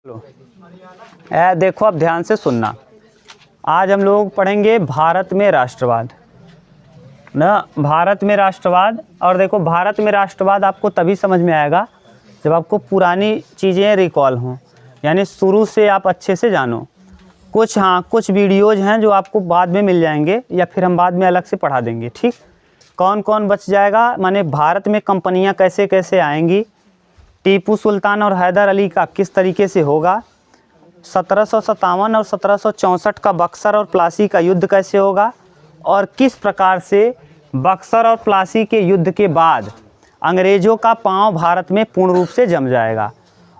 देखो अब ध्यान से सुनना। आज हम लोग पढ़ेंगे भारत में राष्ट्रवाद ना, भारत में राष्ट्रवाद। और देखो भारत में राष्ट्रवाद आपको तभी समझ में आएगा जब आपको पुरानी चीज़ें रिकॉल हों, यानी शुरू से आप अच्छे से जानो। कुछ वीडियोज़ हैं जो आपको बाद में मिल जाएंगे या फिर हम बाद में अलग से पढ़ा देंगे। ठीक, कौन कौन बच जाएगा, माने भारत में कंपनियां कैसे कैसे आएंगी, टीपू सुल्तान और हैदर अली का किस तरीके से होगा, 1757 और 1764 का बक्सर और प्लासी का युद्ध कैसे होगा, और किस प्रकार से बक्सर और प्लासी के युद्ध के बाद अंग्रेज़ों का पांव भारत में पूर्ण रूप से जम जाएगा।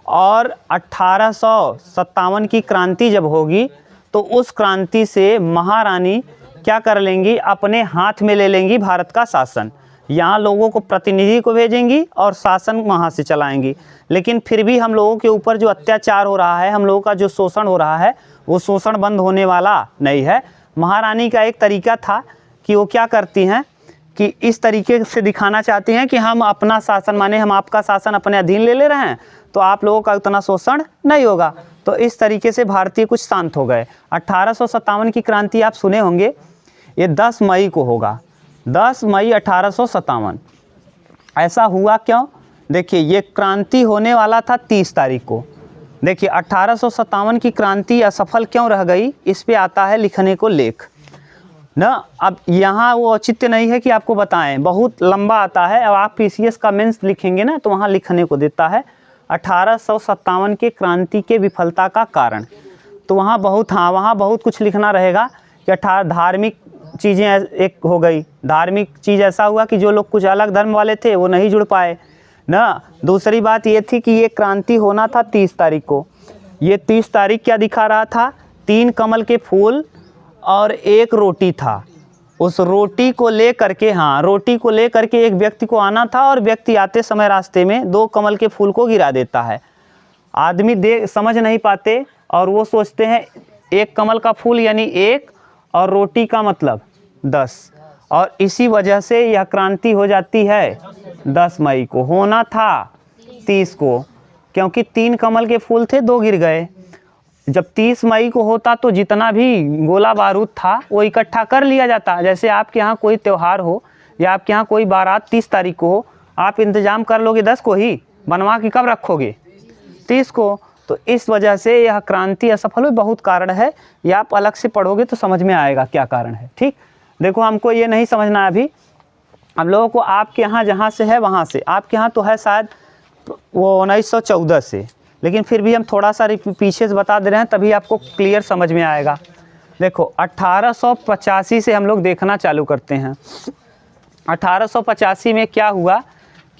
और 1857 की क्रांति जब होगी तो उस क्रांति से महारानी क्या कर लेंगी, अपने हाथ में ले लेंगी भारत का शासन। यहाँ लोगों को, प्रतिनिधि को भेजेंगी और शासन वहाँ से चलाएंगी। लेकिन फिर भी हम लोगों के ऊपर जो अत्याचार हो रहा है, हम लोगों का जो शोषण हो रहा है, वो शोषण बंद होने वाला नहीं है। महारानी का एक तरीका था कि वो क्या करती हैं कि इस तरीके से दिखाना चाहती हैं कि हम अपना शासन, माने हम आपका शासन अपने अधीन ले रहे हैं, तो आप लोगों का उतना शोषण नहीं होगा। तो इस तरीके से भारतीय कुछ शांत हो गए। 1857 की क्रांति आप सुने होंगे, ये 10 मई को होगा, 10 मई 1857। ऐसा हुआ क्यों? देखिए, ये क्रांति होने वाला था 30 तारीख को। देखिए 1857 की क्रांति असफल क्यों रह गई, इस पे आता है लिखने को लेख ना। अब यहाँ वो औचित्य नहीं है कि आपको बताएं, बहुत लंबा आता है। अब आप पीसीएस का मेंस लिखेंगे ना तो वहाँ लिखने को देता है 1857 के क्रांति के विफलता का कारण। तो वहाँ बहुत कुछ लिखना रहेगा कि धार्मिक चीज़ें एक हो गई। धार्मिक चीज़ ऐसा हुआ कि जो लोग कुछ अलग धर्म वाले थे वो नहीं जुड़ पाए ना। दूसरी बात ये थी कि ये क्रांति होना था 30 तारीख को। ये 30 तारीख क्या दिखा रहा था, 3 कमल के फूल और 1 रोटी था। उस रोटी को ले करके, रोटी को ले करके एक व्यक्ति को आना था, और व्यक्ति आते समय रास्ते में 2 कमल के फूल को गिरा देता है। आदमी समझ नहीं पाते और वो सोचते हैं 1 कमल का फूल यानी 1 और रोटी का मतलब 10, और इसी वजह से यह क्रांति हो जाती है 10 मई को। होना था 30 को, क्योंकि 3 कमल के फूल थे, 2 गिर गए। जब 30 मई को होता तो जितना भी गोला बारूद था वो इकट्ठा कर लिया जाता। जैसे आपके यहाँ कोई त्यौहार हो या आपके यहाँ कोई बारात 30 तारीख को हो, आप इंतज़ाम कर लोगे 10 को ही, बनवा के कब रखोगे, 30 को। तो इस वजह से यह क्रांति असफल हुई। बहुत कारण है, ये आप अलग से पढ़ोगे तो समझ में आएगा क्या कारण है। ठीक, देखो हमको ये नहीं समझना है अभी। हम लोगों को आपके यहाँ जहाँ से है वहाँ से, आपके यहाँ तो है शायद वो 1914 से, लेकिन फिर भी हम थोड़ा सा पीछे से बता दे रहे हैं, तभी आपको क्लियर समझ में आएगा। देखो 1885 से हम लोग देखना चालू करते हैं। 1885 में क्या हुआ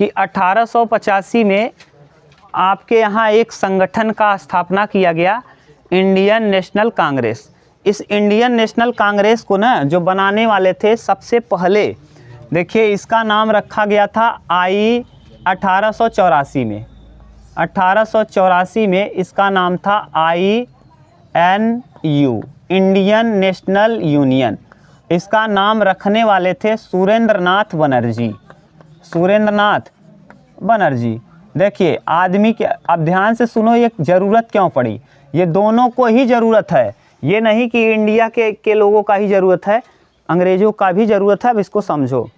कि 1885 में आपके यहाँ एक संगठन का स्थापना किया गया, इंडियन नेशनल कांग्रेस। इस इंडियन नेशनल कांग्रेस को ना जो बनाने वाले थे सबसे पहले, देखिए इसका नाम रखा गया था 1884 में। 1884 में इसका नाम था INU, इंडियन नेशनल यूनियन। इसका नाम रखने वाले थे सुरेंद्रनाथ बनर्जी। सुरेंद्रनाथ बनर्जी। देखिए आदमी के, अब ध्यान से सुनो, ये ज़रूरत क्यों पड़ी। ये दोनों को ही ज़रूरत है, ये नहीं कि इंडिया के लोगों का ही ज़रूरत है, अंग्रेज़ों का भी ज़रूरत है। अब इसको समझो।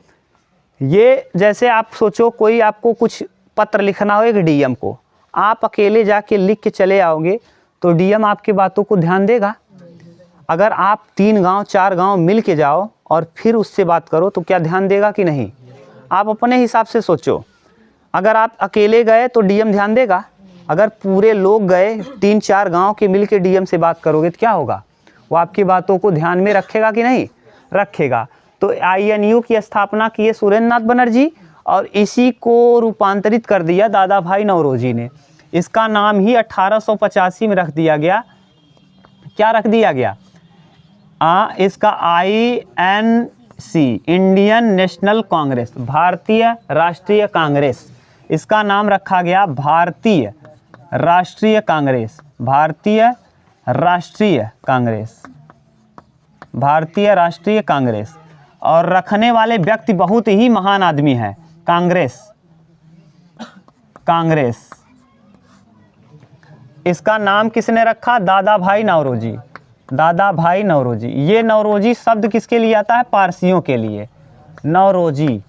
ये जैसे आप सोचो, कोई आपको कुछ पत्र लिखना हो एक डीएम को, आप अकेले जाके लिख के चले आओगे तो डीएम आपकी बातों को ध्यान देगा? अगर आप 3 गांव 4 गांव मिल के जाओ और फिर उससे बात करो तो क्या ध्यान देगा कि नहीं? आप अपने हिसाब से सोचो। अगर आप अकेले गए तो डीएम ध्यान देगा? अगर पूरे लोग गए 3-4 गांव के मिल के डीएम से बात करोगे तो क्या होगा? वो आपकी बातों को ध्यान में रखेगा कि नहीं रखेगा? तो INU की स्थापना की है सुरेंद्रनाथ बनर्जी, और इसी को रूपांतरित कर दिया दादा भाई नौरोजी ने। इसका नाम ही 1885 में रख दिया गया। क्या रख दिया गया? इसका INC, इंडियन नेशनल कांग्रेस, भारतीय राष्ट्रीय कांग्रेस। इसका नाम रखा गया भारतीय राष्ट्रीय कांग्रेस। भारतीय राष्ट्रीय कांग्रेस, भारतीय राष्ट्रीय कांग्रेस। और रखने वाले व्यक्ति बहुत ही महान आदमी है। कांग्रेस इसका नाम किसने रखा? दादा भाई नौरोजी। दादा भाई नौरोजी। ये नौरोजी शब्द किसके लिए आता है? पारसियों के लिए, नौरोजी।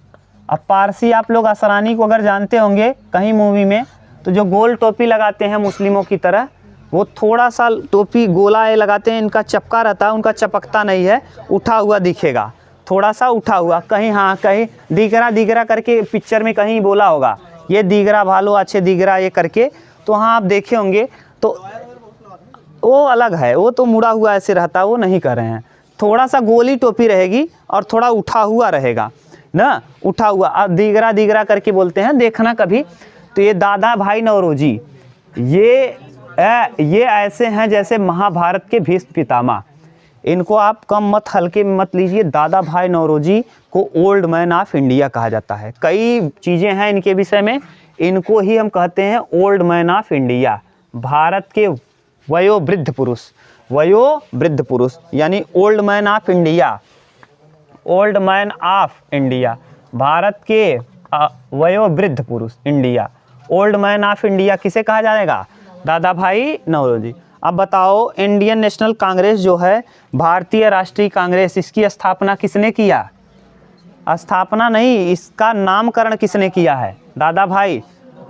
अब पारसी आप लोग असरानी को अगर जानते होंगे कहीं मूवी में, तो जो गोल टोपी लगाते हैं मुस्लिमों की तरह, वो थोड़ा सा टोपी गोला ये लगाते हैं, इनका चपका रहता है, उनका चपकता नहीं है, उठा हुआ दिखेगा, थोड़ा सा उठा हुआ। कहीं हाँ कहीं दिगरा दिगरा करके पिक्चर में कहीं बोला होगा, ये दिगरा भालो अच्छे दिगरा ये करके, तो हाँ आप देखे होंगे। तो वो अलग है, वो तो मुड़ा हुआ ऐसे रहता है, वो नहीं कर रहे हैं। थोड़ा सा गोली टोपी रहेगी और थोड़ा उठा हुआ रहेगा ना, उठा हुआ। अब दिगरा दिगरा करके बोलते हैं, देखना कभी। तो ये दादा भाई नौरोजी, ये ऐसे हैं जैसे महाभारत के भीष्म पितामह। इनको आप कम मत हल्के में मत लीजिए। दादा भाई नौरोजी को ओल्ड मैन ऑफ इंडिया कहा जाता है। कई चीज़ें हैं इनके विषय में, इनको ही हम कहते हैं old man of India, Bharat के वयोवृद्ध पुरुष। वयोवृद्ध पुरुष यानी old man of India, old man of India, Bharat के वयोवृद्ध पुरुष India. Old man of India किसे कहा जाएगा? दादा भाई नौरोजी। अब बताओ, इंडियन नेशनल कांग्रेस जो है, भारतीय राष्ट्रीय कांग्रेस, इसकी स्थापना किसने किया? स्थापना नहीं, इसका नामकरण किसने किया है? दादा भाई।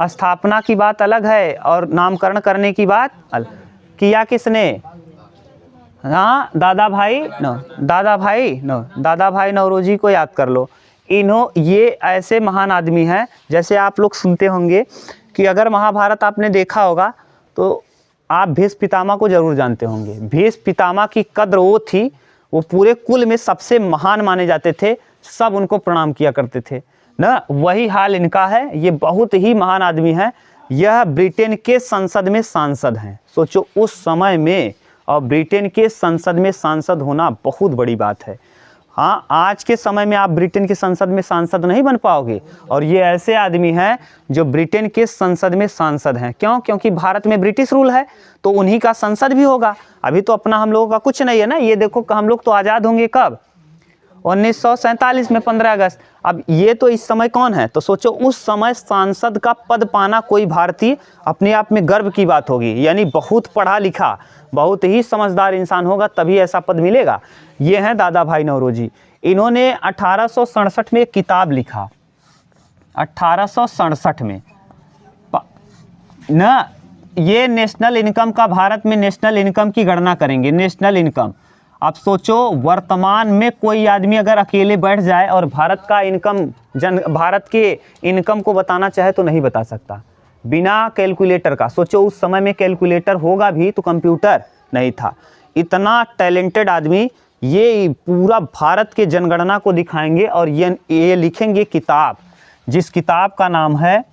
स्थापना की बात अलग है और नामकरण करने की बात अलग। किया किसने? हाँ दादा भाई दादा भाई नौरोजी को याद कर लो। ये ऐसे महान आदमी हैं, जैसे आप लोग सुनते होंगे कि अगर महाभारत आपने देखा होगा तो आप भीष्म पितामह को जरूर जानते होंगे। भीष्म पितामह की कद्र वो थी, वो पूरे कुल में सबसे महान माने जाते थे, सब उनको प्रणाम किया करते थे ना। वही हाल इनका है, ये बहुत ही महान आदमी हैं। यह ब्रिटेन के संसद में सांसद हैं। सोचो उस समय में, और ब्रिटेन के संसद में सांसद होना बहुत बड़ी बात है। हाँ, आज के समय में आप ब्रिटेन के संसद में सांसद नहीं बन पाओगे, और ये ऐसे आदमी हैं जो ब्रिटेन के संसद में सांसद हैं। क्यों? क्योंकि भारत में ब्रिटिश रूल है, तो उन्हीं का संसद भी होगा। अभी तो अपना हम लोगों का कुछ नहीं है ना। ये देखो हम लोग तो आज़ाद होंगे कब? 1947 में 15 अगस्त। अब ये तो इस समय कौन है? तो सोचो उस समय सांसद का पद पाना कोई भारतीय अपने आप में गर्व की बात होगी। यानी बहुत पढ़ा लिखा, बहुत ही समझदार इंसान होगा तभी ऐसा पद मिलेगा। ये हैं दादा भाई नौरोजी। इन्होंने 1867 में एक किताब लिखा, 1867 में ना। ये नेशनल इनकम का, भारत में नेशनल इनकम की गणना करेंगे, नेशनल इनकम। अब सोचो वर्तमान में कोई आदमी अगर अकेले बैठ जाए और भारत का इनकम, भारत के इनकम को बताना चाहे तो नहीं बता सकता बिना कैलकुलेटर का। सोचो उस समय में कैलकुलेटर होगा भी तो कंप्यूटर नहीं था। इतना टैलेंटेड आदमी, ये पूरा भारत के जनगणना को दिखाएंगे और ये लिखेंगे किताब, जिस किताब का नाम है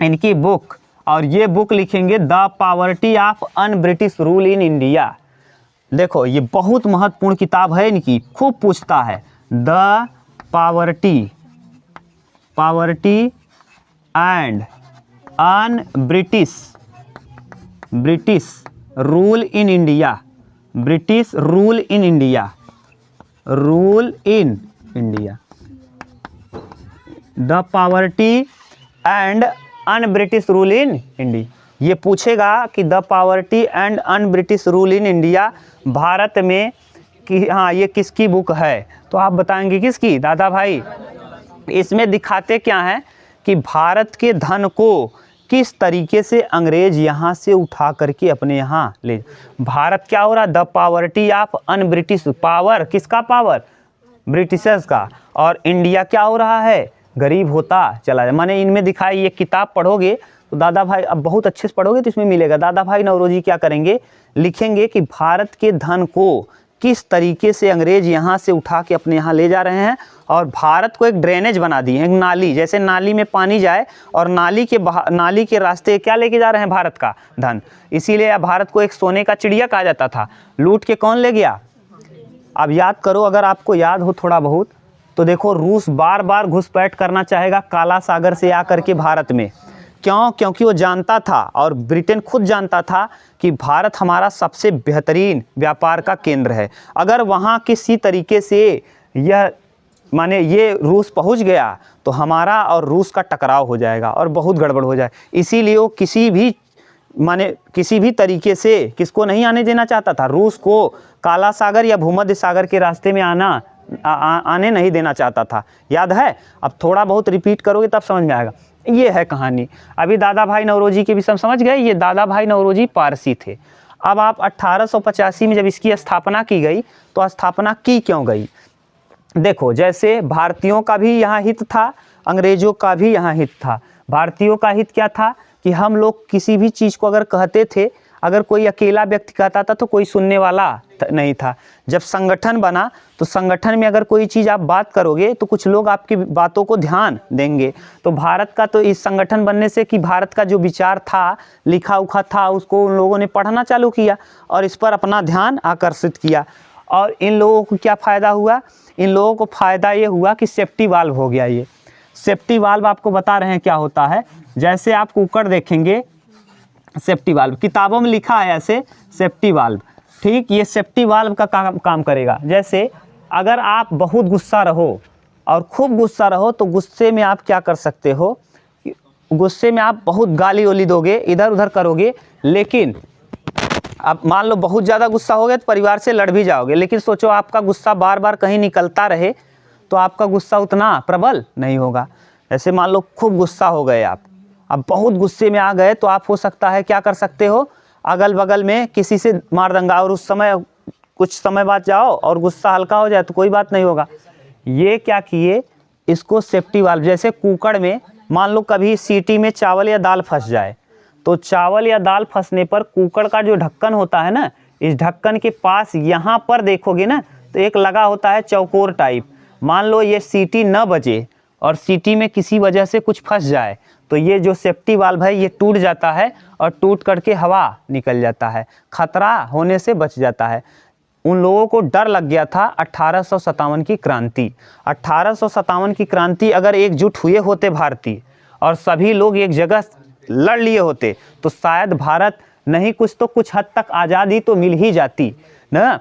इनकी बुक, और ये बुक लिखेंगे the poverty of un British rule in India. देखो ये बहुत महत्वपूर्ण किताब है इनकी, खूब पूछता है। The poverty and on British rule in India, British rule in India, the poverty and on British rule in India. ये पूछेगा कि the poverty and on British rule in India Bharat में कि हाँ ये किसकी बुक है, तो आप बताएंगे किसकी? दादा भाई। इसमें दिखाते क्या हैं कि भारत के धन को किस तरीके से अंग्रेज यहाँ से उठा करके अपने यहाँ ले। भारत क्या हो रहा? The poverty of un British, power किसका? पावर ब्रिटिशर्स का। और इंडिया क्या हो रहा है? गरीब होता चला जाए। माने इनमें दिखाई, ये किताब पढ़ोगे तो दादा भाई, अब बहुत अच्छे से पढ़ोगे तो इसमें मिलेगा। दादा भाई नौरोजी क्या करेंगे? लिखेंगे कि भारत के धन को किस तरीके से अंग्रेज यहाँ से उठा के अपने यहाँ ले जा रहे हैं, और भारत को एक ड्रेनेज बना दी है, एक नाली, जैसे नाली में पानी जाए और नाली के रास्ते क्या लेके जा रहे हैं? भारत का धन। इसीलिए भारत को एक सोने का चिड़िया कहा जाता था। लूट के कौन ले गया? अब याद करो, अगर आपको याद हो थोड़ा बहुत तो देखो, रूस बार बार घुसपैठ करना चाहेगा काला सागर से आकर के भारत में। क्यों? क्योंकि वो जानता था, और ब्रिटेन खुद जानता था कि भारत हमारा सबसे बेहतरीन व्यापार का केंद्र है। अगर वहाँ किसी तरीके से यह माने ये रूस पहुँच गया तो हमारा और रूस का टकराव हो जाएगा और बहुत गड़बड़ हो जाए। इसीलिए वो माने किसी भी तरीके से किसको नहीं आने देना चाहता था, रूस को काला सागर या भूमध्य सागर के रास्ते में आने नहीं देना चाहता था। याद है? अब थोड़ा बहुत रिपीट करोगे तब समझ में आएगा। ये है कहानी। अभी दादा भाई नौरोजी के विषय समझ गए। ये दादा भाई नौरोजी पारसी थे। अब आप 1885 में जब इसकी स्थापना की गई तो स्थापना की क्यों गई? देखो, जैसे भारतीयों का भी यहाँ हित था, अंग्रेजों का भी यहाँ हित था। भारतीयों का हित क्या था कि हम लोग किसी भी चीज़ को अगर कहते थे, अगर कोई अकेला व्यक्ति कहता था तो कोई सुनने वाला नहीं था। जब संगठन बना तो संगठन में अगर कोई चीज़ आप बात करोगे तो कुछ लोग आपकी बातों को ध्यान देंगे। तो भारत का तो इस संगठन बनने से कि भारत का जो विचार था, लिखा उखा था, उसको उन लोगों ने पढ़ना चालू किया और इस पर अपना ध्यान आकर्षित किया। और इन लोगों को क्या फ़ायदा हुआ? इन लोगों को फ़ायदा ये हुआ कि सेफ्टी वाल्व हो गया। ये सेफ्टी वाल्व आपको बता रहे हैं क्या होता है। जैसे आप कुकर देखेंगे, सेफ्टी वाल्व किताबों में लिखा है ऐसे, सेफ्टी वाल्व, ठीक। ये सेफ्टी वाल्व का काम करेगा। जैसे अगर आप बहुत गुस्सा रहो और खूब गुस्सा रहो तो गुस्से में आप क्या कर सकते हो, गुस्से में आप बहुत गाली वाली दोगे, इधर उधर करोगे, लेकिन अब मान लो बहुत ज़्यादा गुस्सा हो गया तो परिवार से लड़ भी जाओगे। लेकिन सोचो आपका गुस्सा बार बार कहीं निकलता रहे तो आपका गुस्सा उतना प्रबल नहीं होगा। ऐसे मान लो खूब गुस्सा हो गए आप, अब बहुत गुस्से में आ गए तो आप हो सकता है क्या कर सकते हो, अगल बगल में किसी से मार दंगा, और उस समय कुछ समय बाद जाओ और गुस्सा हल्का हो जाए तो कोई बात नहीं होगा। ये क्या किए, इसको सेफ्टी वाल्व, जैसे कुकर में मान लो कभी सीटी में चावल या दाल फंस जाए तो चावल या दाल फंसने पर कुकर का जो ढक्कन होता है ना, इस ढक्कन के पास यहाँ पर देखोगे ना तो एक लगा होता है चौकोर टाइप। मान लो ये सीटी न बजे और सीटी में किसी वजह से कुछ फंस जाए तो ये जो सेफ्टी वाल्व है ये टूट जाता है और टूट करके हवा निकल जाता है, खतरा होने से बच जाता है। उन लोगों को डर लग गया था 1857 की क्रांति। 1857 की क्रांति अगर एकजुट हुए होते भारतीय और सभी लोग एक जगह लड़ लिए होते तो शायद भारत नहीं कुछ तो कुछ हद तक आज़ादी तो मिल ही जाती ना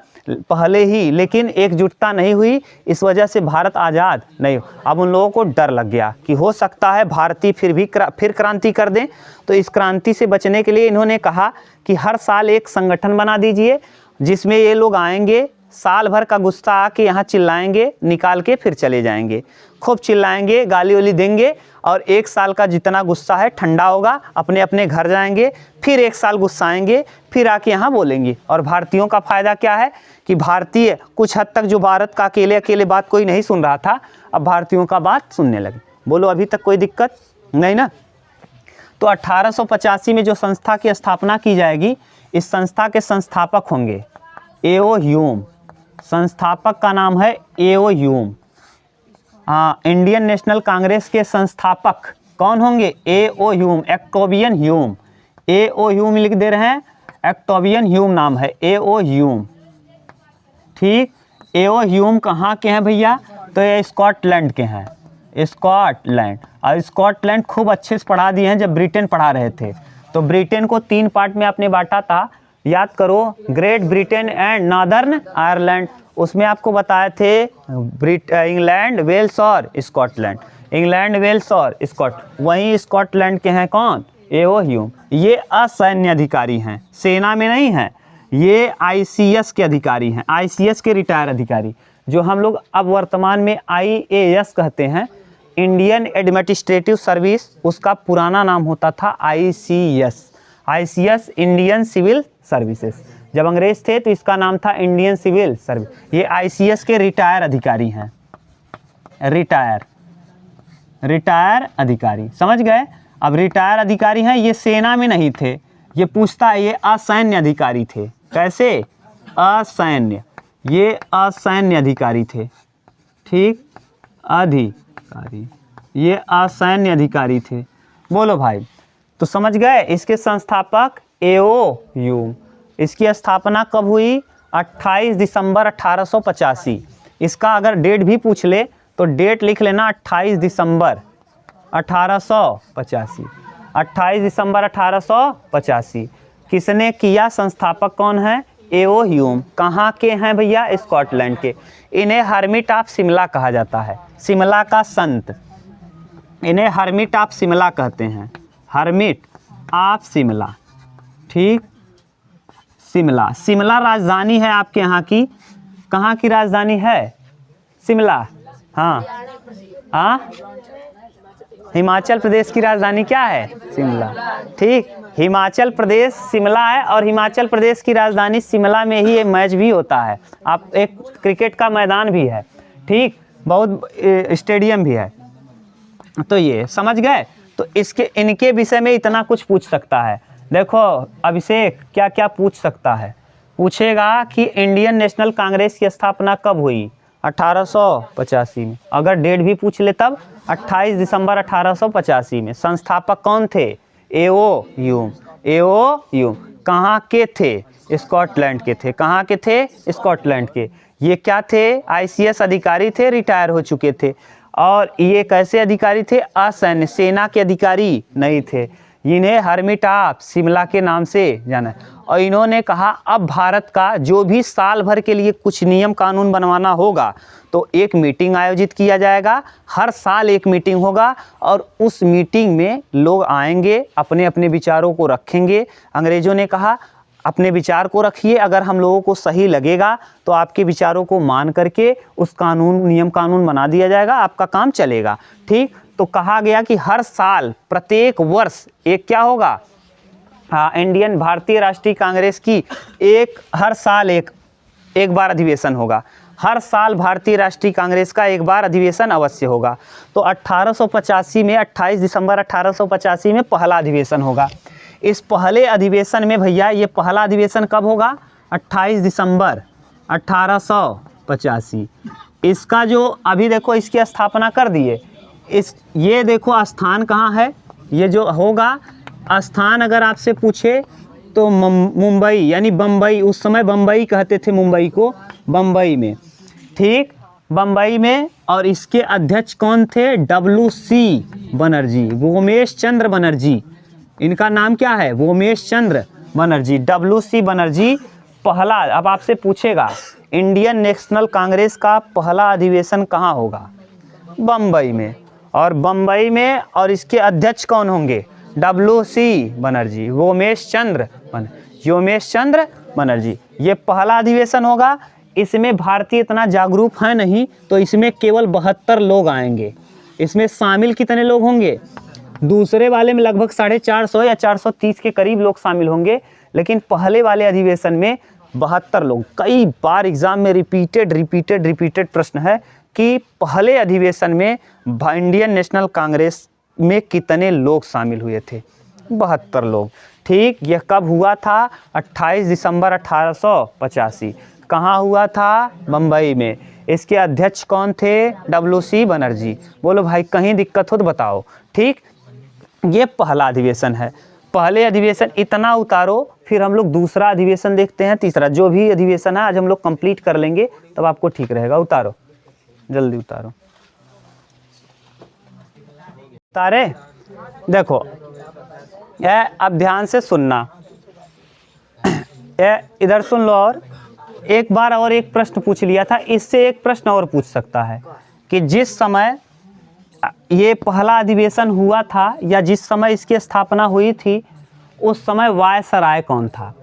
पहले ही, लेकिन एकजुटता नहीं हुई, इस वजह से भारत आज़ाद नहीं। अब उन लोगों को डर लग गया कि हो सकता है भारतीय फिर क्रांति कर दें। तो इस क्रांति से बचने के लिए इन्होंने कहा कि हर साल एक संगठन बना दीजिए जिसमें ये लोग आएंगे, साल भर का गुस्सा आके यहाँ चिल्लाएंगे, निकाल के फिर चले जाएंगे, खूब चिल्लाएंगे, गाली वाली देंगे और एक साल का जितना गुस्सा है ठंडा होगा, अपने अपने घर जाएंगे, फिर एक साल गुस्साएंगे, फिर आके यहाँ बोलेंगे। और भारतीयों का फ़ायदा क्या है कि भारतीय कुछ हद तक जो भारत का अकेले अकेले बात कोई नहीं सुन रहा था, अब भारतीयों का बात सुनने लगे। बोलो अभी तक कोई दिक्कत नहीं ना? तो 1885 में जो संस्था की स्थापना की जाएगी, इस संस्था के संस्थापक होंगे ए.ओ. ह्यूम। संस्थापक का नाम है ए.ओ. ह्यूम। हाँ, इंडियन नेशनल कांग्रेस के संस्थापक कौन होंगे? A.O.. Hume, Octavian Hume. A.O.. Hume लिख दे रहे हैं, ऑक्टेवियन ह्यूम नाम है, ए.ओ. ह्यूम, ठीक। ए.ओ. ह्यूम कहाँ के हैं भैया? तो ये स्कॉटलैंड के हैं, स्कॉटलैंड। और स्कॉटलैंड खूब अच्छे से पढ़ा दिए हैं जब ब्रिटेन पढ़ा रहे थे। तो ब्रिटेन को 3 पार्ट में आपने बांटा था, याद करो, great Britain and northern Ireland. उसमें आपको बताए थे इंग्लैंड, वेल्स और स्कॉटलैंड। इंग्लैंड, वेल्स और वहीं स्कॉटलैंड के हैं कौन? ए.ओ. ह्यूम। ये असैन्य अधिकारी हैं, सेना में नहीं हैं, ये ICS के अधिकारी हैं, ICS के रिटायर अधिकारी, जो हम लोग अब वर्तमान में IAS कहते हैं, इंडियन एडमिनिस्ट्रेटिव सर्विस। उसका पुराना नाम होता था ICS, इंडियन सिविल सर्विसेज। जब अंग्रेज थे तो इसका नाम था इंडियन सिविल सर्विस। ये ICS के रिटायर अधिकारी हैं, रिटायर अधिकारी, समझ गए? अब रिटायर अधिकारी हैं, ये सेना में नहीं थे। ये पूछता है, ये असैन्य अधिकारी थे। कैसे? असैन्य, ये असैन्य अधिकारी थे, ठीक, अधिकारी, ये असैन्य अधिकारी थे। बोलो भाई, तो समझ गए? इसके संस्थापक ए.ओ. ह्यूम। इसकी स्थापना कब हुई? 28 दिसंबर 1885। इसका अगर डेट भी पूछ ले तो डेट लिख लेना 28 दिसंबर 1885। 28 दिसंबर 1885। किसने किया? संस्थापक कौन है? ए.ओ. ह्यूम। कहाँ के हैं भैया? स्कॉटलैंड के। इन्हें हर्मिट ऑफ शिमला कहा जाता है, शिमला का संत। इन्हें हर्मिट ऑफ शिमला कहते हैं, हर्मिट ऑफ शिमला, ठीक, शिमला। शिमला राजधानी है आपके यहाँ की, कहाँ की राजधानी है? शिमला। हाँ हाँ, हिमाचल प्रदेश की राजधानी क्या है? शिमला। ठीक, हिमाचल प्रदेश शिमला है और हिमाचल प्रदेश की राजधानी शिमला में ही ये मैच भी होता है। आप एक क्रिकेट का मैदान भी है, ठीक, बहुत स्टेडियम भी है। तो ये समझ गए। तो इनके विषय में इतना कुछ पूछ सकता है। देखो अभिषेक क्या क्या पूछ सकता है, पूछेगा कि इंडियन नेशनल कांग्रेस की स्थापना कब हुई? 1885 में। अगर डेट भी पूछ ले तब 28 दिसंबर 1885 में। संस्थापक कौन थे? एओ ह्यूम। कहाँ के थे? स्कॉटलैंड के थे। कहाँ के थे? स्कॉटलैंड के। ये क्या थे? आईसीएस अधिकारी थे, रिटायर हो चुके थे। और ये कैसे अधिकारी थे? असैन्य, सेना के अधिकारी नहीं थे। इन्हें हरमिट ऑफ शिमला के नाम से जाना है। और इन्होंने कहा अब भारत का जो भी साल भर के लिए कुछ नियम कानून बनवाना होगा तो एक मीटिंग आयोजित किया जाएगा। हर साल एक मीटिंग होगा और उस मीटिंग में लोग आएंगे, अपने अपने विचारों को रखेंगे। अंग्रेज़ों ने कहा अपने विचार को रखिए, अगर हम लोगों को सही लगेगा तो आपके विचारों को मान करके उस नियम कानून बना दिया जाएगा, आपका काम चलेगा। ठीक, तो कहा गया कि हर साल प्रत्येक वर्ष एक क्या होगा? हाँ, इंडियन भारतीय राष्ट्रीय कांग्रेस की हर साल एक बार अधिवेशन होगा। हर साल भारतीय राष्ट्रीय कांग्रेस का एक बार अधिवेशन अवश्य होगा। तो 1885 में 28 दिसंबर 1885 में पहला अधिवेशन होगा। इस पहले अधिवेशन में भैया, ये पहला अधिवेशन कब होगा? 28 दिसंबर 1885। इसका जो अभी देखो इसकी स्थापना कर दिए। ये देखो स्थान कहाँ है? ये जो होगा स्थान अगर आपसे पूछे तो मुंबई यानी बम्बई, उस समय बम्बई कहते थे मुंबई को, बम्बई में। ठीक, बम्बई में। और इसके अध्यक्ष कौन थे? WC बनर्जी, वोमेश चंद्र बनर्जी। इनका नाम क्या है? वोमेश चंद्र बनर्जी, WC बनर्जी। पहला, अब आपसे पूछेगा इंडियन नेशनल कांग्रेस का पहला अधिवेशन कहाँ होगा? बम्बई में। और बम्बई में, और इसके अध्यक्ष कौन होंगे? WC बनर्जी, वोमेश चंद्र बनर्जी। ये पहला अधिवेशन होगा। इसमें भारतीय इतना जागरूक है नहीं, तो इसमें केवल 72 लोग आएंगे। इसमें शामिल कितने लोग होंगे? दूसरे वाले में लगभग 450 या 430 के करीब लोग शामिल होंगे, लेकिन पहले वाले अधिवेशन में 72 लोग। कई बार एग्जाम में रिपीटेड प्रश्न है कि पहले अधिवेशन में इंडियन नेशनल कांग्रेस में कितने लोग शामिल हुए थे? 72 लोग। ठीक, यह कब हुआ था? 28 दिसंबर 1885। कहाँ हुआ था? बम्बई में। इसके अध्यक्ष कौन थे? WC बनर्जी। बोलो भाई कहीं दिक्कत हो तो बताओ। ठीक, ये पहला अधिवेशन है। पहले अधिवेशन इतना उतारो, फिर हम लोग दूसरा अधिवेशन देखते हैं, तीसरा। जो भी अधिवेशन है आज हम लोग कंप्लीट कर लेंगे, तब आपको ठीक रहेगा। उतारो, जल्दी उतारो। उतारे? देखो अब ध्यान से सुनना, इधर सुन लो। और एक बार और एक प्रश्न पूछ लिया था, इससे एक प्रश्न और पूछ सकता है कि जिस समय ये पहला अधिवेशन हुआ था या जिस समय इसकी स्थापना हुई थी, उस समय वायसराय कौन था?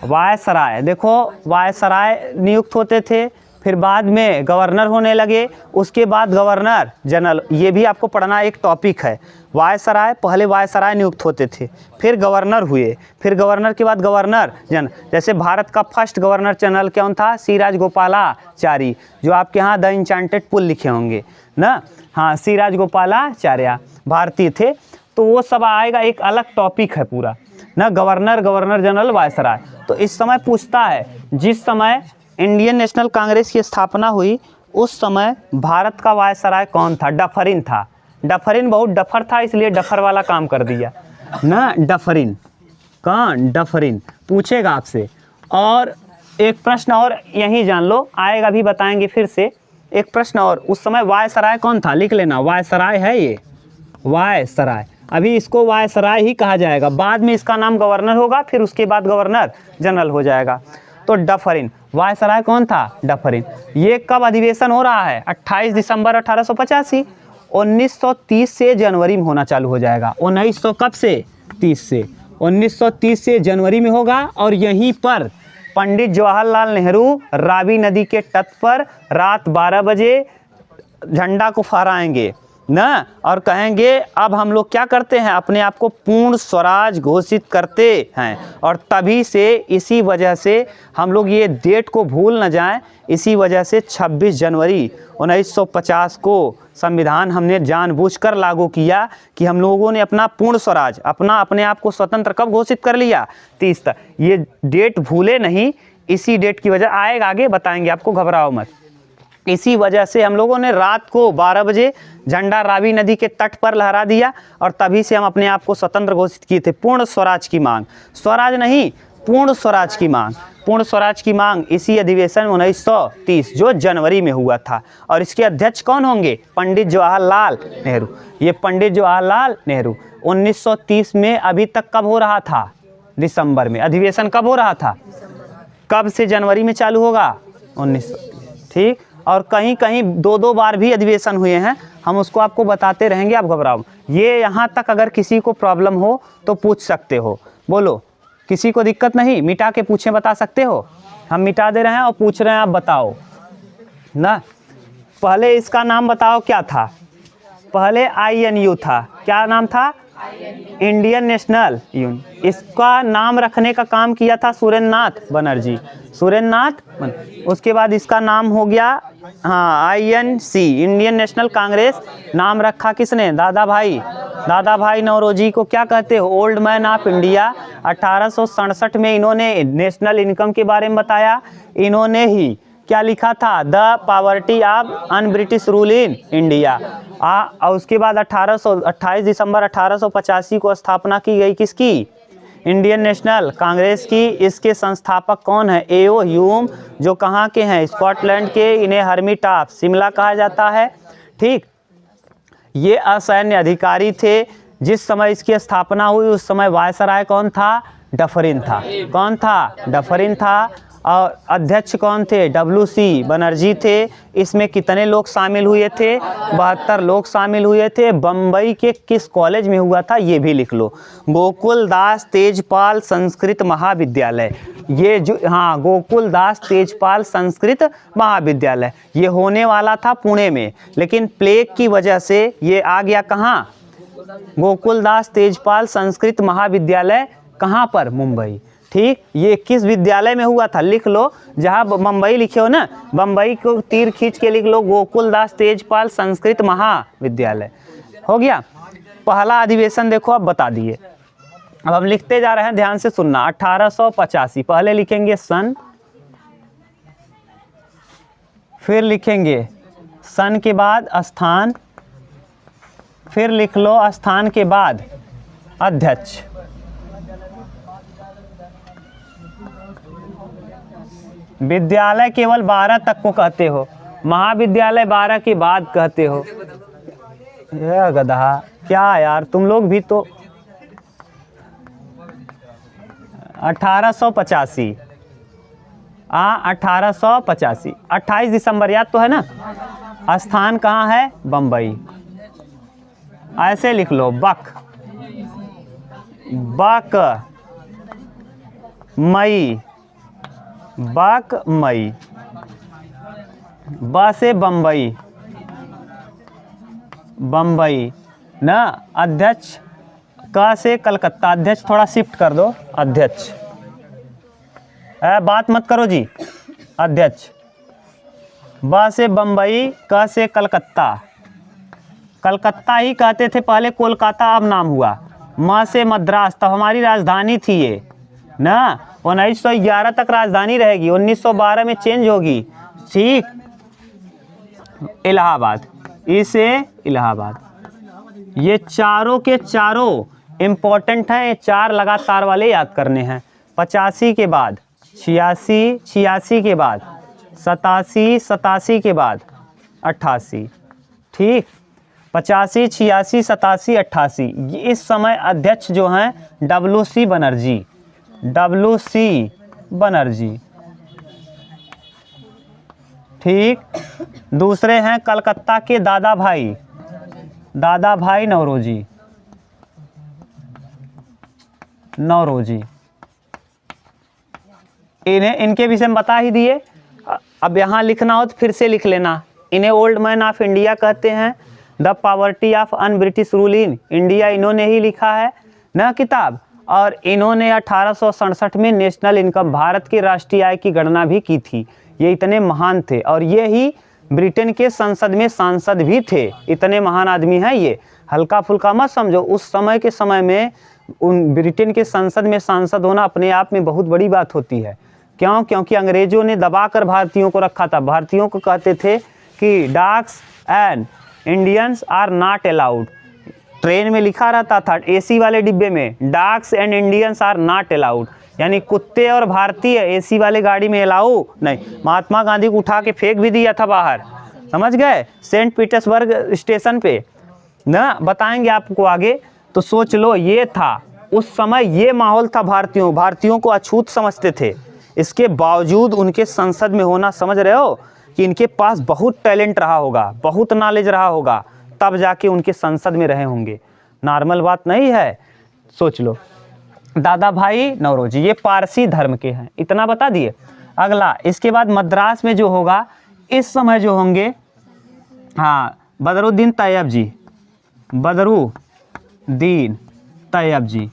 वायसराय, देखो वायसराय नियुक्त होते थे, फिर बाद में गवर्नर होने लगे, उसके बाद गवर्नर जनरल। ये भी आपको पढ़ना एक टॉपिक है। वायसराय, पहले वायसराय नियुक्त होते थे, फिर गवर्नर हुए, फिर गवर्नर के बाद गवर्नर जनरल। जैसे भारत का फर्स्ट गवर्नर जनरल कौन था? सी राजगोपालाचारी, जो आपके यहाँ द इंचांटेड पुल लिखे होंगे ना। हाँ, सी राजगोपालाचार्य भारतीय थे। तो वो सब आएगा, एक अलग टॉपिक है पूरा ना, गवर्नर जनरल वायसराय। तो इस समय पूछता है जिस समय इंडियन नेशनल कांग्रेस की स्थापना हुई उस समय भारत का वायसराय कौन था? डफरिन था। डफरिन बहुत डफर था, इसलिए डफर वाला काम कर दिया ना। डफरिन, कौन? डफरिन पूछेगा आपसे। और एक प्रश्न और यहीं जान लो, आएगा भी बताएंगे फिर से। एक प्रश्न और, उस समय वायसराय कौन था? लिख लेना, वायसराय है ये, वायसराय। अभी इसको वायसराय ही कहा जाएगा, बाद में इसका नाम गवर्नर होगा, फिर उसके बाद गवर्नर जनरल हो जाएगा। तो डफरिन, वायसराय कौन था? डफरिन। ये कब अधिवेशन हो रहा है? 28 दिसंबर 1885। 1930 से जनवरी में होना चालू हो जाएगा। 1900 कब से? 30 से। 1930 से जनवरी में होगा और यहीं पर पंडित जवाहरलाल नेहरू रावी नदी के तट पर रात 12 बजे झंडा को फहराएंगे ना, और कहेंगे अब हम लोग क्या करते हैं, अपने आप को पूर्ण स्वराज घोषित करते हैं। और तभी से इसी वजह से हम लोग ये डेट को भूल न जाएं, इसी वजह से 26 जनवरी 1950 को संविधान हमने जानबूझकर लागू किया कि हम लोगों ने अपना पूर्ण स्वराज, अपने आप को स्वतंत्र कब घोषित कर लिया, 30 तक। ये डेट भूले नहीं, इसी डेट की वजह आएगा, आगे बताएंगे आपको, घबराओ मत। इसी वजह से हम लोगों ने रात को 12 बजे झंडा रावी नदी के तट पर लहरा दिया और तभी से हम अपने आप को स्वतंत्र घोषित किए थे। पूर्ण स्वराज की मांग, स्वराज नहीं, पूर्ण स्वराज की मांग, पूर्ण स्वराज की मांग इसी अधिवेशन 1930 जो जनवरी में हुआ था। और इसके अध्यक्ष कौन होंगे, पंडित जवाहरलाल नेहरू। ये पंडित जवाहरलाल नेहरू 1930 में अभी तक कब हो रहा था, दिसंबर में। अधिवेशन कब हो रहा था, कब से जनवरी में चालू होगा, 1930, ठीक। और कहीं कहीं 2-2 बार भी अधिवेशन हुए हैं, हम उसको आपको बताते रहेंगे, आप घबराओ। ये यहाँ तक अगर किसी को प्रॉब्लम हो तो पूछ सकते हो, बोलो, किसी को दिक्कत नहीं, मिटा के पूछें, बता सकते हो, हम मिटा दे रहे हैं और पूछ रहे हैं, आप बताओ ना। पहले इसका नाम बताओ क्या था, पहले INU था, क्या नाम था, इंडियन नेशनल यूनियन। इसका नाम रखने का काम किया था सुरेंद्रनाथ बनर्जी, उसके बाद इसका नाम हो गया INC, इंडियन नेशनल कांग्रेस। नाम रखा किसने, दादा भाई नौरोजी को क्या कहते हो, ओल्ड मैन ऑफ इंडिया। 1867 में इन्होंने नेशनल इनकम के बारे में बताया, इन्होंने ही क्या लिखा था, the poverty of un British rule in India. और उसके बाद 28 दिसंबर 1885 को स्थापना की गई किसकी, इंडियन नेशनल कांग्रेस की। इसके संस्थापक कौन है, A.O. ह्यूम, जो कहाँ के हैं, स्कॉटलैंड के। इन्हें हर्मिट ऑफ शिमला कहा जाता है, ठीक। ये असैन्य अधिकारी थे। जिस समय इसकी स्थापना हुई उस समय वायसराय कौन था, डफरिन था। कौन था, डफरिन था। और अध्यक्ष कौन थे, WC बनर्जी थे। इसमें कितने लोग शामिल हुए थे, 72 लोग शामिल हुए थे। बम्बई के किस कॉलेज में हुआ था, ये भी लिख लो, गोकुल दास तेजपाल संस्कृत महाविद्यालय। ये जो गोकुल दास तेजपाल संस्कृत महाविद्यालय, ये होने वाला था पुणे में, लेकिन प्लेग की वजह से ये आ गया कहाँ, गोकुल दास तेजपाल संस्कृत महाविद्यालय कहाँ पर, मुंबई, ठीक। ये किस विद्यालय में हुआ था, लिख लो, जहाँ मुंबई लिखे हो ना, बम्बई को तीर खींच के लिख लो, गोकुल दास तेजपाल संस्कृत महाविद्यालय। हो गया पहला अधिवेशन, देखो अब बता दिए। अब हम लिखते जा रहे हैं, ध्यान से सुनना। 1885 पहले लिखेंगे सन, फिर लिखेंगे सन के बाद स्थान, फिर लिख लो स्थान के बाद अध्यक्ष। विद्यालय केवल 12 तक को कहते हो, महाविद्यालय 12 के बाद कहते हो। ये गधा क्या यार, तुम लोग भी तो। 1885 1885 28 दिसंबर याद तो है ना। स्थान कहाँ है, बम्बई। ऐसे लिख लो, बक मई, बक मई। ब से बम्बई, बम्बई ना। अध्यक्ष क से कलकत्ता, अध्यक्ष थोड़ा शिफ्ट कर दो, अध्यक्ष। बात मत करो जी, अध्यक्ष। ब से बम्बई, क से कलकत्ता, कलकत्ता ही कहते थे पहले, कोलकाता अब नाम हुआ। म से मद्रास, तो हमारी राजधानी थी ये ना। 1911 तक राजधानी रहेगी, 1912 में चेंज होगी, ठीक। इलाहाबाद, इसे इलाहाबाद। ये चारों के चारों इम्पोर्टेंट हैं, ये 4 लगातार वाले याद करने हैं। 85 के बाद 86, 86 के बाद 87, 87 के बाद 88, ठीक। 85, 86, 87, 88। इस समय अध्यक्ष जो हैं WC बनर्जी, WC बनर्जी, ठीक। दूसरे हैं कलकत्ता के दादा भाई नौरोजी, नौरोजी। इन्हें इनके विषय में बता ही दिए, अब यहाँ लिखना हो तो फिर से लिख लेना। इन्हें ओल्ड मैन ऑफ इंडिया कहते हैं। The poverty of un British rule in India इन्होंने ही लिखा है ना किताब। और इन्होंने 1867 में नेशनल इनकम, भारत की राष्ट्रीय आय की गणना भी की थी। ये इतने महान थे और ये ही ब्रिटेन के संसद में सांसद भी थे। इतने महान आदमी हैं ये, हल्का फुल्का मत समझो। उस समय के समय में उन ब्रिटेन के संसद में सांसद होना अपने आप में बहुत बड़ी बात होती है। क्यों? क्योंकि अंग्रेजों ने दबाकर भारतीयों को रखा था। भारतीयों को कहते थे कि dogs and Indians are not allowed. Train में लिखा रहता था एसी वाले डिब्बे में, dogs and Indians are not allowed, यानी कुत्ते और भारतीय एसी वाले गाड़ी में अलाउ नहीं। महात्मा गांधी को उठा के फेंक भी दिया था बाहर, समझ गए, सेंट पीटर्सबर्ग स्टेशन पे ना, बताएंगे आपको आगे। तो सोच लो, ये था उस समय, ये माहौल था। भारतीयों को अछूत समझते थे। इसके बावजूद उनके संसद में होना, समझ रहे हो कि इनके पास बहुत टैलेंट रहा होगा, बहुत नॉलेज रहा होगा, तब जाके उनके संसद में रहे होंगे। नॉर्मल बात नहीं है, सोच लो। दादा भाई नौरोजी ये पारसी धर्म के हैं, इतना बता दिए। अगला, इसके बाद मद्रास में जो होगा इस समय जो होंगे, हाँ, बदरुद्दीन तैयब जी, बदरुद्दीन तैयब जी,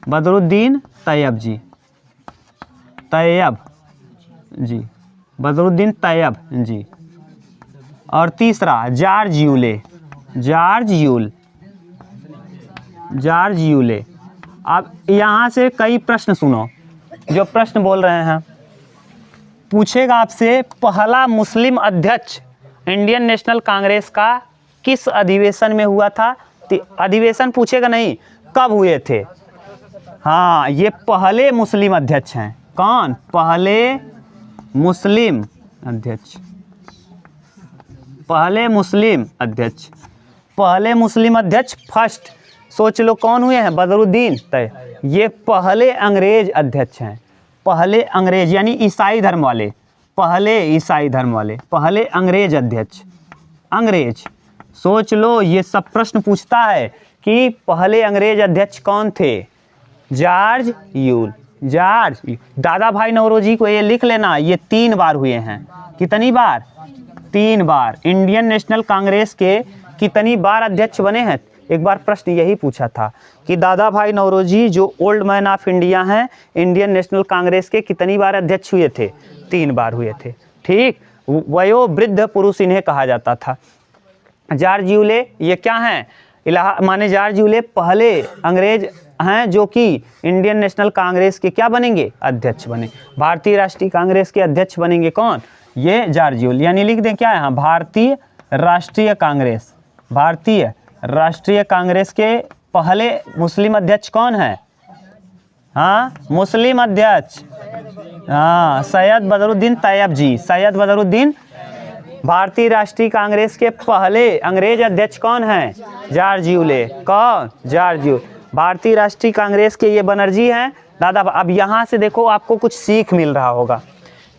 बदरुद्दीन तैयब जी, तैयब जी, बदरुद्दीन तैयब जी। और तीसरा जॉर्ज यूले, जॉर्ज यूले। अब यहाँ से कई प्रश्न सुनो, जो प्रश्न बोल रहे हैं, पूछेगा आपसे पहला मुस्लिम अध्यक्ष इंडियन नेशनल कांग्रेस का किस अधिवेशन में हुआ था। अधिवेशन पूछेगा नहीं, कब हुए थे। हाँ, ये पहले मुस्लिम अध्यक्ष हैं। कौन? पहले मुस्लिम अध्यक्ष, पहले मुस्लिम अध्यक्ष, पहले मुस्लिम अध्यक्ष फर्स्ट। सोच लो कौन हुए हैं? बदरुद्दीन तैयब। ये पहले अंग्रेज अध्यक्ष हैं, पहले अंग्रेज यानी ईसाई धर्म वाले, पहले ईसाई धर्म वाले, पहले अंग्रेज अध्यक्ष। अंग्रेज, सोच लो, ये सब प्रश्न पूछता है कि पहले अंग्रेज अध्यक्ष कौन थे। George Yule, George. दादा भाई नौरोजी को ये लिख लेना, ये 3 बार हुए हैं। कितनी बार? 3 बार। इंडियन नेशनल कांग्रेस के कितनी बार अध्यक्ष बने हैं? एक बार प्रश्न यही पूछा था कि दादा भाई नौरोजी जो ओल्ड मैन ऑफ इंडिया हैं, इंडियन नेशनल कांग्रेस के कितनी बार अध्यक्ष हुए थे? 3 बार हुए थे। ठीक, वयोवृद्ध पुरुष इन्हें कहा जाता था। जॉर्ज यूले ये क्या हैं? माने जॉर्ज यूले पहले अंग्रेज हैं जो कि इंडियन नेशनल कांग्रेस के क्या बनेंगे? अध्यक्ष बने। भारतीय राष्ट्रीय कांग्रेस के अध्यक्ष बनेंगे कौन? ये जॉर्ज यूल। यानी लिख दें क्या यहाँ, भारतीय राष्ट्रीय कांग्रेस, भारतीय राष्ट्रीय कांग्रेस के पहले मुस्लिम अध्यक्ष कौन है? हाँ, मुस्लिम अध्यक्ष, हाँ, सैयद बदरुद्दीन तैयब जी, सैयद बदरुद्दीन। भारतीय राष्ट्रीय कांग्रेस के पहले अंग्रेज अध्यक्ष कौन हैं? George Yule. कौन? George Yule. भारतीय राष्ट्रीय कांग्रेस के ये बनर्जी हैं दादा। अब यहाँ से देखो, आपको कुछ सीख मिल रहा होगा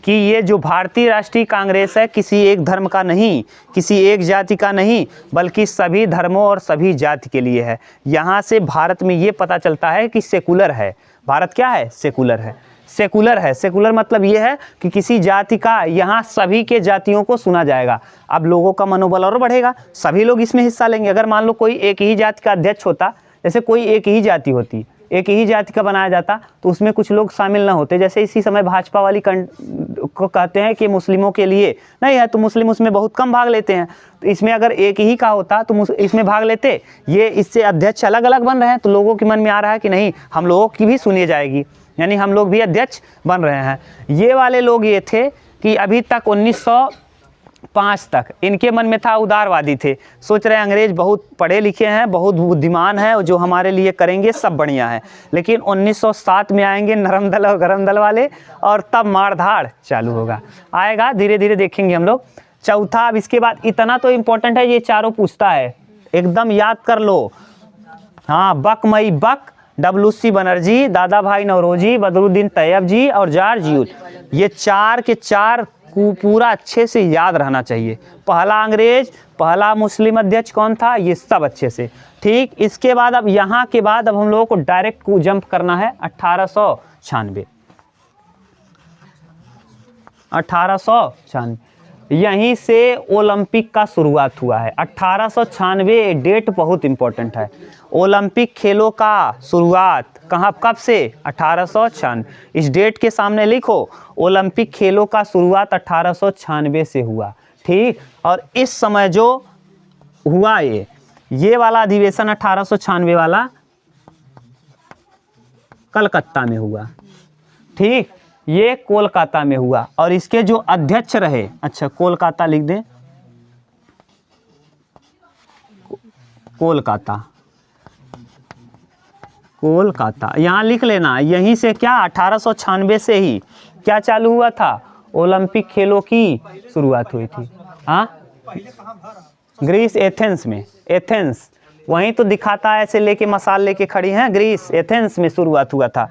कि ये जो भारतीय राष्ट्रीय कांग्रेस है किसी एक धर्म का नहीं, किसी एक जाति का नहीं, बल्कि सभी धर्मों और सभी जाति के लिए है। यहाँ से भारत में ये पता चलता है कि सेकुलर है। भारत क्या है? सेकुलर है। सेकुलर है, सेकुलर मतलब ये है कि किसी जाति का, यहाँ सभी के जातियों को सुना जाएगा। अब लोगों का मनोबल और बढ़ेगा, सभी लोग इसमें हिस्सा लेंगे। अगर मान लो कोई एक ही जाति का अध्यक्ष होता, जैसे कोई एक ही जाति होती, एक ही जाति का बनाया जाता, तो उसमें कुछ लोग शामिल ना होते। जैसे इसी समय भाजपा वाली को कहते हैं कि मुस्लिमों के लिए नहीं है, तो मुस्लिम उसमें बहुत कम भाग लेते हैं। तो इसमें अगर एक ही का होता तो इसमें भाग लेते। ये इससे अध्यक्ष अलग अलग बन रहे हैं, तो लोगों के मन में आ रहा है कि नहीं, हम लोगों की भी सुनी जाएगी, यानी हम लोग भी अध्यक्ष बन रहे हैं। ये वाले लोग ये थे कि अभी तक 1905 तक इनके मन में था, उदारवादी थे। सोच रहे हैं अंग्रेज बहुत पढ़े लिखे हैं, बहुत बुद्धिमान है, जो हमारे लिए करेंगे सब बढ़िया है। लेकिन 1907 में आएंगे नरम दल और गरम दल वाले, और तब मारधाड़ चालू होगा। आएगा धीरे धीरे, देखेंगे हम लोग। चौथा, अब इसके बाद इतना तो इम्पोर्टेंट है, ये चारों पूछता है, एकदम याद कर लो। हाँ, बक मई बक, WC बनर्जी, दादा भाई नौरोजी, बदरुद्दीन तैयब जी और जॉर्ज यूल। ये 4 के 4 पूरा अच्छे से याद रहना चाहिए। पहला अंग्रेज, पहला मुस्लिम अध्यक्ष कौन था, ये सब अच्छे से। ठीक, इसके बाद अब यहाँ के बाद अब हम लोगों को डायरेक्ट जंप करना है 1896। 1896 यहीं से ओलंपिक का शुरुआत हुआ है। 1896 डेट बहुत इंपॉर्टेंट है। ओलंपिक खेलों का शुरुआत कहाँ, कब से, 1896। इस डेट के सामने लिखो, ओलंपिक खेलों का शुरुआत 1896 से हुआ। ठीक, और इस समय जो हुआ ये वाला अधिवेशन 1896 वाला कलकत्ता में हुआ। ठीक, ये कोलकाता में हुआ और इसके जो अध्यक्ष रहे, अच्छा कोलकाता लिख दें, कोलकाता, कोलकाता यहाँ लिख लेना। यहीं से क्या 1896 से ही क्या चालू हुआ था, ओलंपिक खेलों की शुरुआत हुई थी। हाँ, ग्रीस, एथेंस में, एथेंस वहीं तो दिखाता है, ऐसे लेके मसाल लेके खड़ी हैं, ग्रीस एथेंस में शुरुआत हुआ था।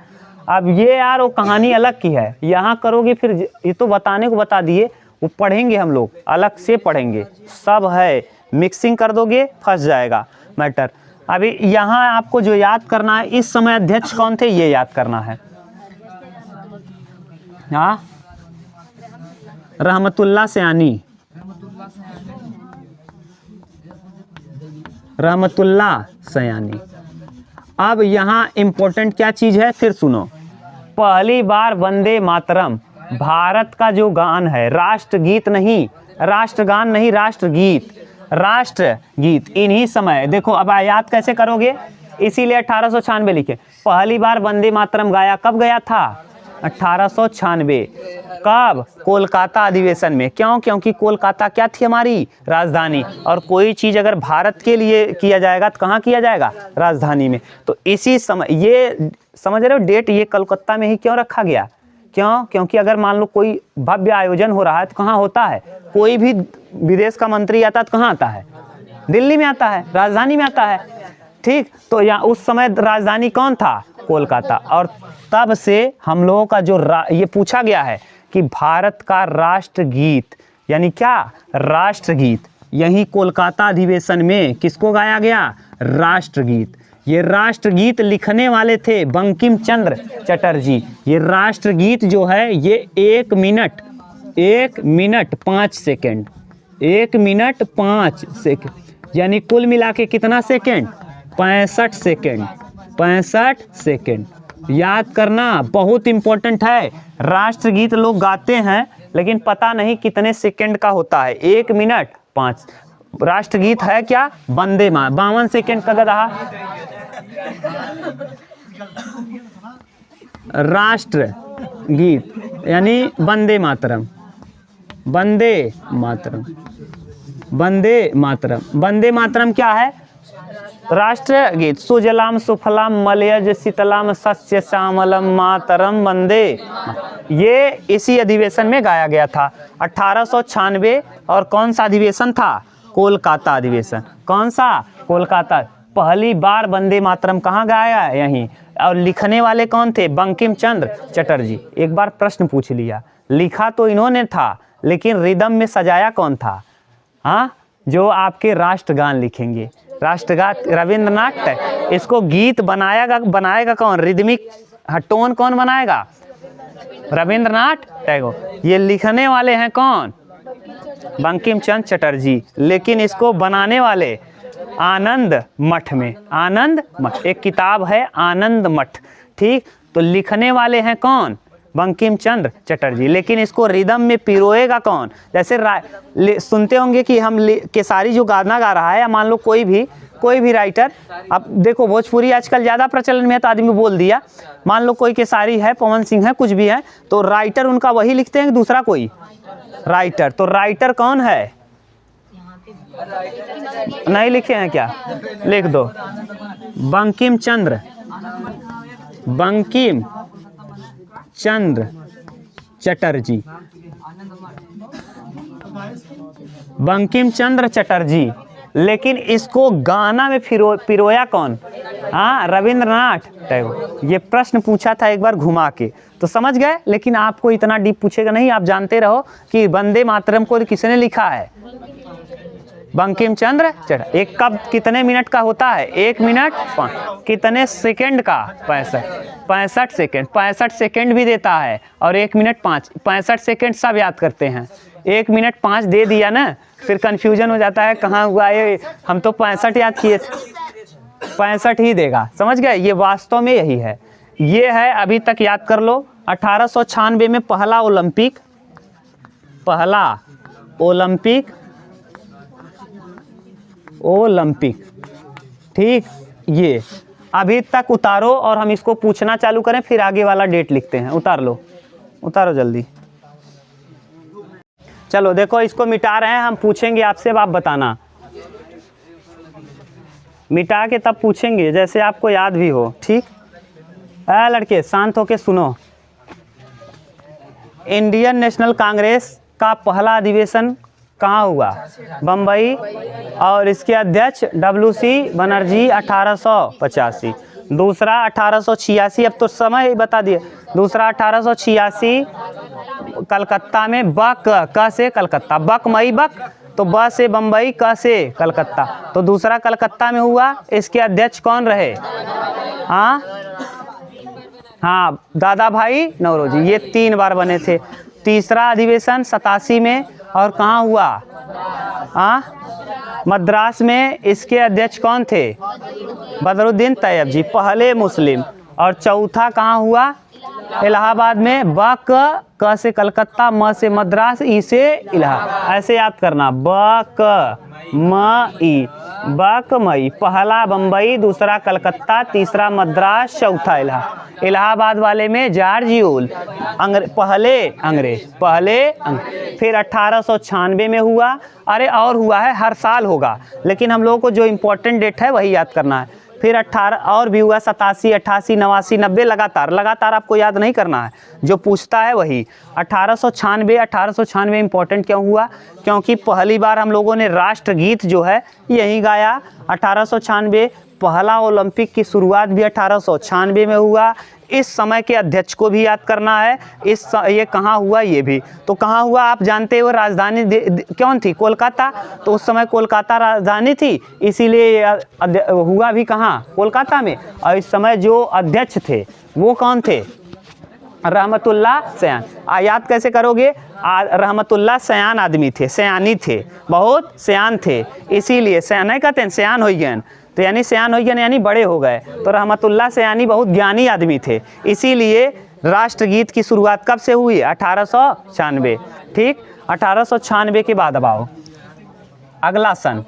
अब ये यार वो कहानी अलग की है, यहाँ करोगे फिर ये तो बताने को बता दिए, वो पढ़ेंगे हम लोग, अलग से पढ़ेंगे, सब है, मिक्सिंग कर दोगे फंस जाएगा मैटर। अभी यहाँ आपको जो याद करना है, इस समय अध्यक्ष कौन थे ये याद करना है। हाँ, रहमतुल्लाह सयानी, रहमतुल्लाह सयानी। अब यहाँ इम्पोर्टेंट क्या चीज़ है, फिर सुनो। पहली बार वंदे मातरम भारत का जो गान है, राष्ट्रगीत नहीं, राष्ट्रगान नहीं, राष्ट्रगीत, राष्ट्रगीत इन्हीं समय, देखो अब याद कैसे करोगे, इसीलिए 1896 लिखे। पहली बार वंदे मातरम गाया कब गया था, 1896। कब, कोलकाता अधिवेशन में। क्यों, क्योंकि कोलकाता क्या थी, हमारी राजधानी, और कोई चीज़ अगर भारत के लिए किया जाएगा तो कहाँ किया जाएगा, राजधानी में। तो इसी समय, ये समझ रहे हो डेट, ये कलकत्ता में ही क्यों रखा गया, क्यों, क्योंकि अगर मान लो कोई भव्य आयोजन हो रहा है तो कहाँ होता है, कोई भी विदेश का मंत्री आता है तो कहाँ आता है, दिल्ली में आता है, राजधानी में आता है। ठीक, तो यहाँ उस समय राजधानी कौन था, कोलकाता। और तब से हम लोगों का जो ये पूछा गया है कि भारत का राष्ट्रगीत यानी क्या, राष्ट्रगीत, यही कोलकाता अधिवेशन में किसको गाया गया, राष्ट्रगीत। ये राष्ट्रगीत लिखने वाले थे बंकिम चंद्र चटर्जी। ये राष्ट्रगीत जो है ये 1 मिनट 5 सेकेंड, 1 मिनट 5 सेकेंड, यानी कुल मिला के कितना सेकेंड, 65 सेकेंड, 65 सेकेंड। याद करना बहुत इंपॉर्टेंट है। राष्ट्रगीत लोग गाते हैं लेकिन पता नहीं कितने सेकेंड का होता है, 1 मिनट 5। राष्ट्रगीत है क्या, वंदे मातरम, 52 सेकेंड का रहा। राष्ट्रगीत यानी वंदे मातरम, वंदे मातरम, वंदे मातरम। वंदे मातरम क्या है, राष्ट्रगीत। सुजलाम सुफलाम मलयज शीतलाम सस्य श्यामलम मातरम वंदे, ये इसी अधिवेशन में गाया गया था 1896। और कौन सा अधिवेशन था, कोलकाता अधिवेशन। कौन सा, कोलकाता। पहली बार वंदे मातरम कहाँ गाया, यहीं। और लिखने वाले कौन थे, बंकिम चंद्र चटर्जी। एक बार प्रश्न पूछ लिया, लिखा तो इन्होंने था लेकिन रिदम में सजाया कौन था, हाँ, जो आपके राष्ट्रगान लिखेंगे, राष्ट्रगान रविंद्रनाथ। इसको गीत बनाएगा कौन, रिदमिक टोन कौन बनाएगा, रविंद्रनाथ टैगोर। ये लिखने वाले हैं कौन, बंकिम चंद्र चटर्जी। लेकिन इसको बनाने वाले आनंद मठ में, आनंद मठ, एक किताब है आनंद मठ। ठीक, तो लिखने वाले हैं कौन, बंकिम चंद्र चटर्जी। लेकिन इसको रिदम में पिरोएगा कौन, जैसे सुनते होंगे कि हम केसारी जो गाना गा रहा है, या मान लो कोई भी राइटर, अब देखो भोजपुरी आजकल ज़्यादा प्रचलन में है तो आदमी बोल दिया, मान लो कोई केसारी है, पवन सिंह है, कुछ भी है, तो राइटर उनका वही लिखते हैं कि दूसरा कोई राइटर। तो राइटर कौन है, नहीं लिखे हैं क्या, लिख दो, बंकिम चंद्र चटर्जी, बंकिम चंद्र चटर्जी लेकिन इसको गाना में पिरोया कौन? हाँ, रविंद्रनाथ टैगोर। ये प्रश्न पूछा था एक बार घुमा के, तो समझ गए। लेकिन आपको इतना डीप पूछेगा नहीं, आप जानते रहो कि वंदे मातरम को किसने लिखा है? बंकिम चंद्र चटर्जी। एक कब कितने मिनट का होता है? 1 मिनट 5। कितने सेकंड का? 65 सेकंड। 65 सेकंड भी देता है और 1 मिनट 5। 65 सेकंड सब याद करते हैं, 1 मिनट 5 दे दिया ना, फिर कंफ्यूजन हो जाता है कहाँ हुआ ये, हम तो 65 याद किए थे। 65 ही देगा, समझ गए। ये वास्तव में यही है, ये है। अभी तक याद कर लो। 1896 में पहला ओलंपिक, ठीक। ये अभी तक उतारो और हम इसको पूछना चालू करें, फिर आगे वाला डेट लिखते हैं। उतार लो, उतारो जल्दी। चलो देखो, इसको मिटा रहे हैं, हम पूछेंगे आपसे, अब आप बताना। मिटा के तब पूछेंगे जैसे आपको याद भी हो, ठीक। लड़के शांत होके सुनो। इंडियन नेशनल कांग्रेस का पहला अधिवेशन कहाँ हुआ? बम्बई। और इसके अध्यक्ष WC बनर्जी 1885। दूसरा 1886, अब तो समय ही बता दिए। दूसरा 1886 कलकत्ता में, क से कलकत्ता, बक मई बक, तो ब से बम्बई, क से कलकत्ता, तो दूसरा कलकत्ता में हुआ। इसके अध्यक्ष कौन रहे? हाँ, दादा भाई नौरोजी। ये 3 बार बने थे। तीसरा अधिवेशन 87 में, और कहाँ हुआ? मद्रास में। इसके अध्यक्ष कौन थे? बदरुद्दीन तैयब जी, पहले मुस्लिम। और चौथा कहाँ हुआ? इलाहाबाद में। क से कलकत्ता, म से मद्रास, ई से इलाहाबाद। ऐसे याद करना, बक मई। पहला बम्बई, दूसरा कलकत्ता, तीसरा मद्रास, चौथा इलाहाबाद। इलाहाबाद वाले में जॉर्ज, पहले अंग्रेज। फिर 1896 में हुआ। अरे और हुआ है, हर साल होगा, लेकिन हम लोगों को जो इम्पोर्टेंट डेट है वही याद करना है। फिर 18 और भी हुआ, 87, 88, 89, 90, लगातार आपको याद नहीं करना है, जो पूछता है वही। 1896 इम्पोर्टेंट क्यों हुआ? क्योंकि पहली बार हम लोगों ने राष्ट्रगीत जो है यही गाया। 1896 पहला ओलंपिक की शुरुआत भी 1896 में हुआ। इस समय के अध्यक्ष को भी याद करना है। ये कहाँ हुआ? ये भी तो कहाँ हुआ आप जानते हो। राजधानी कौन थी? कोलकाता। तो उस समय कोलकाता राजधानी थी, इसीलिए हुआ भी कहाँ? कोलकाता में। और इस समय जो अध्यक्ष थे वो कौन थे? रहमतुल्लाह सयान। याद कैसे करोगे? रहमतुल्लाह सयान आदमी थे, सयानी थे, बहुत सयान थे, इसीलिए सयान नहीं कहते हैं, सयान हो गए। तो यानी सयान हो गए यानी बड़े हो गए। तो रहमतुल्लाह सयानी बहुत ज्ञानी आदमी थे, इसीलिए राष्ट्रगीत की शुरुआत कब से हुई? 1896, ठीक। 1896 के बाद अब आओ अगला सन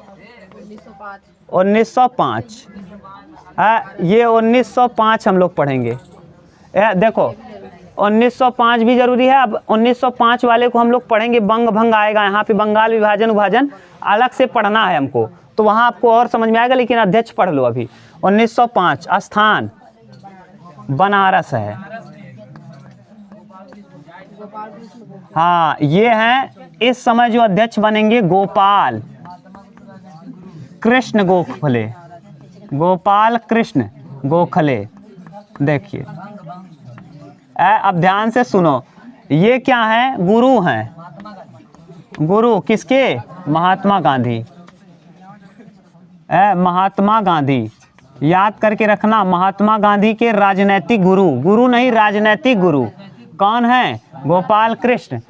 1905। ये 1905 हम लोग पढ़ेंगे। देखो 1905 भी जरूरी है। अब 1905 वाले को हम लोग पढ़ेंगे, बंग भंग आएगा यहाँ पे, बंगाल विभाजन अलग से पढ़ना है हमको, तो वहाँ आपको और समझ में आएगा, लेकिन अध्यक्ष पढ़ लो अभी। 1905 स्थान बनारस है। हाँ, ये हैं इस समय जो अध्यक्ष बनेंगे, गोपाल कृष्ण गोखले। गोपाल कृष्ण गोखले। देखिए अब ध्यान से सुनो, ये क्या है? गुरु हैं। गुरु किसके? महात्मा गांधी। महात्मा गांधी याद करके रखना, महात्मा गांधी के राजनैतिक गुरु नहीं, राजनैतिक गुरु कौन है? गोपाल कृष्ण।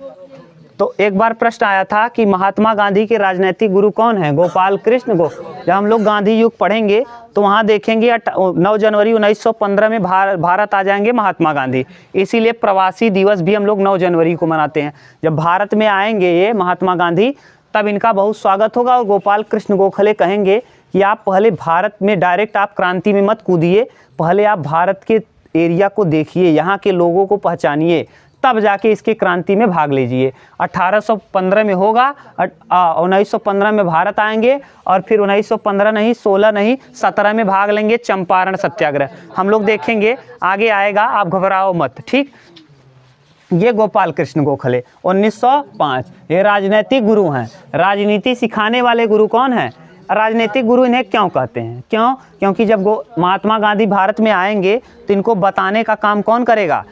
तो एक बार प्रश्न आया था कि महात्मा गांधी के राजनैतिक गुरु कौन है? गोपाल कृष्ण। जब हम लोग गांधी युग पढ़ेंगे तो वहाँ देखेंगे 9 जनवरी 1915 में भारत आ जाएंगे महात्मा गांधी, इसीलिए प्रवासी दिवस भी हम लोग 9 जनवरी को मनाते हैं। जब भारत में आएंगे ये महात्मा गांधी, तब इनका बहुत स्वागत होगा, और गोपाल कृष्ण गोखले कहेंगे कि आप पहले भारत में डायरेक्ट आप क्रांति में मत कूदिए, पहले आप भारत के एरिया को देखिए, यहाँ के लोगों को पहचानिए, तब जाके इसके क्रांति में भाग लीजिए। 1815 में होगा, 1915 में भारत आएंगे, और फिर 1915 नहीं, 16 नहीं, 17 में भाग लेंगे चंपारण सत्याग्रह। हम लोग देखेंगे आगे आएगा, आप घबराओ मत, ठीक। ये गोपाल कृष्ण गोखले 1905, ये राजनीतिक गुरु हैं। राजनीति सिखाने वाले गुरु कौन हैं? राजनीतिक गुरु इन्हें क्यों कहते हैं? क्यों? क्योंकि जब महात्मा गांधी भारत में आएंगे तो इनको बताने का काम कौन करेगा?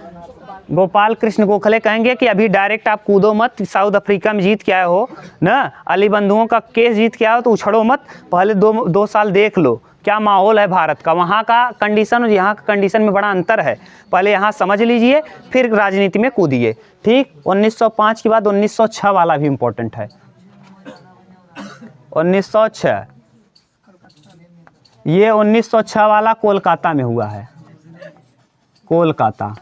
गोपाल कृष्ण गोखले कहेंगे कि अभी डायरेक्ट आप कूदो मत, साउथ अफ्रीका में जीत के आए हो ना, अली बंधुओं का केस जीत के आए हो तो उछड़ो मत, पहले दो साल देख लो क्या माहौल है भारत का, वहाँ का कंडीशन और यहाँ का कंडीशन में बड़ा अंतर है, पहले यहाँ समझ लीजिए फिर राजनीति में कूदिए। ठीक, 1905 के बाद 1906 वाला भी इम्पोर्टेंट है। 1906, ये 1906 वाला कोलकाता में हुआ है, कोलकाता।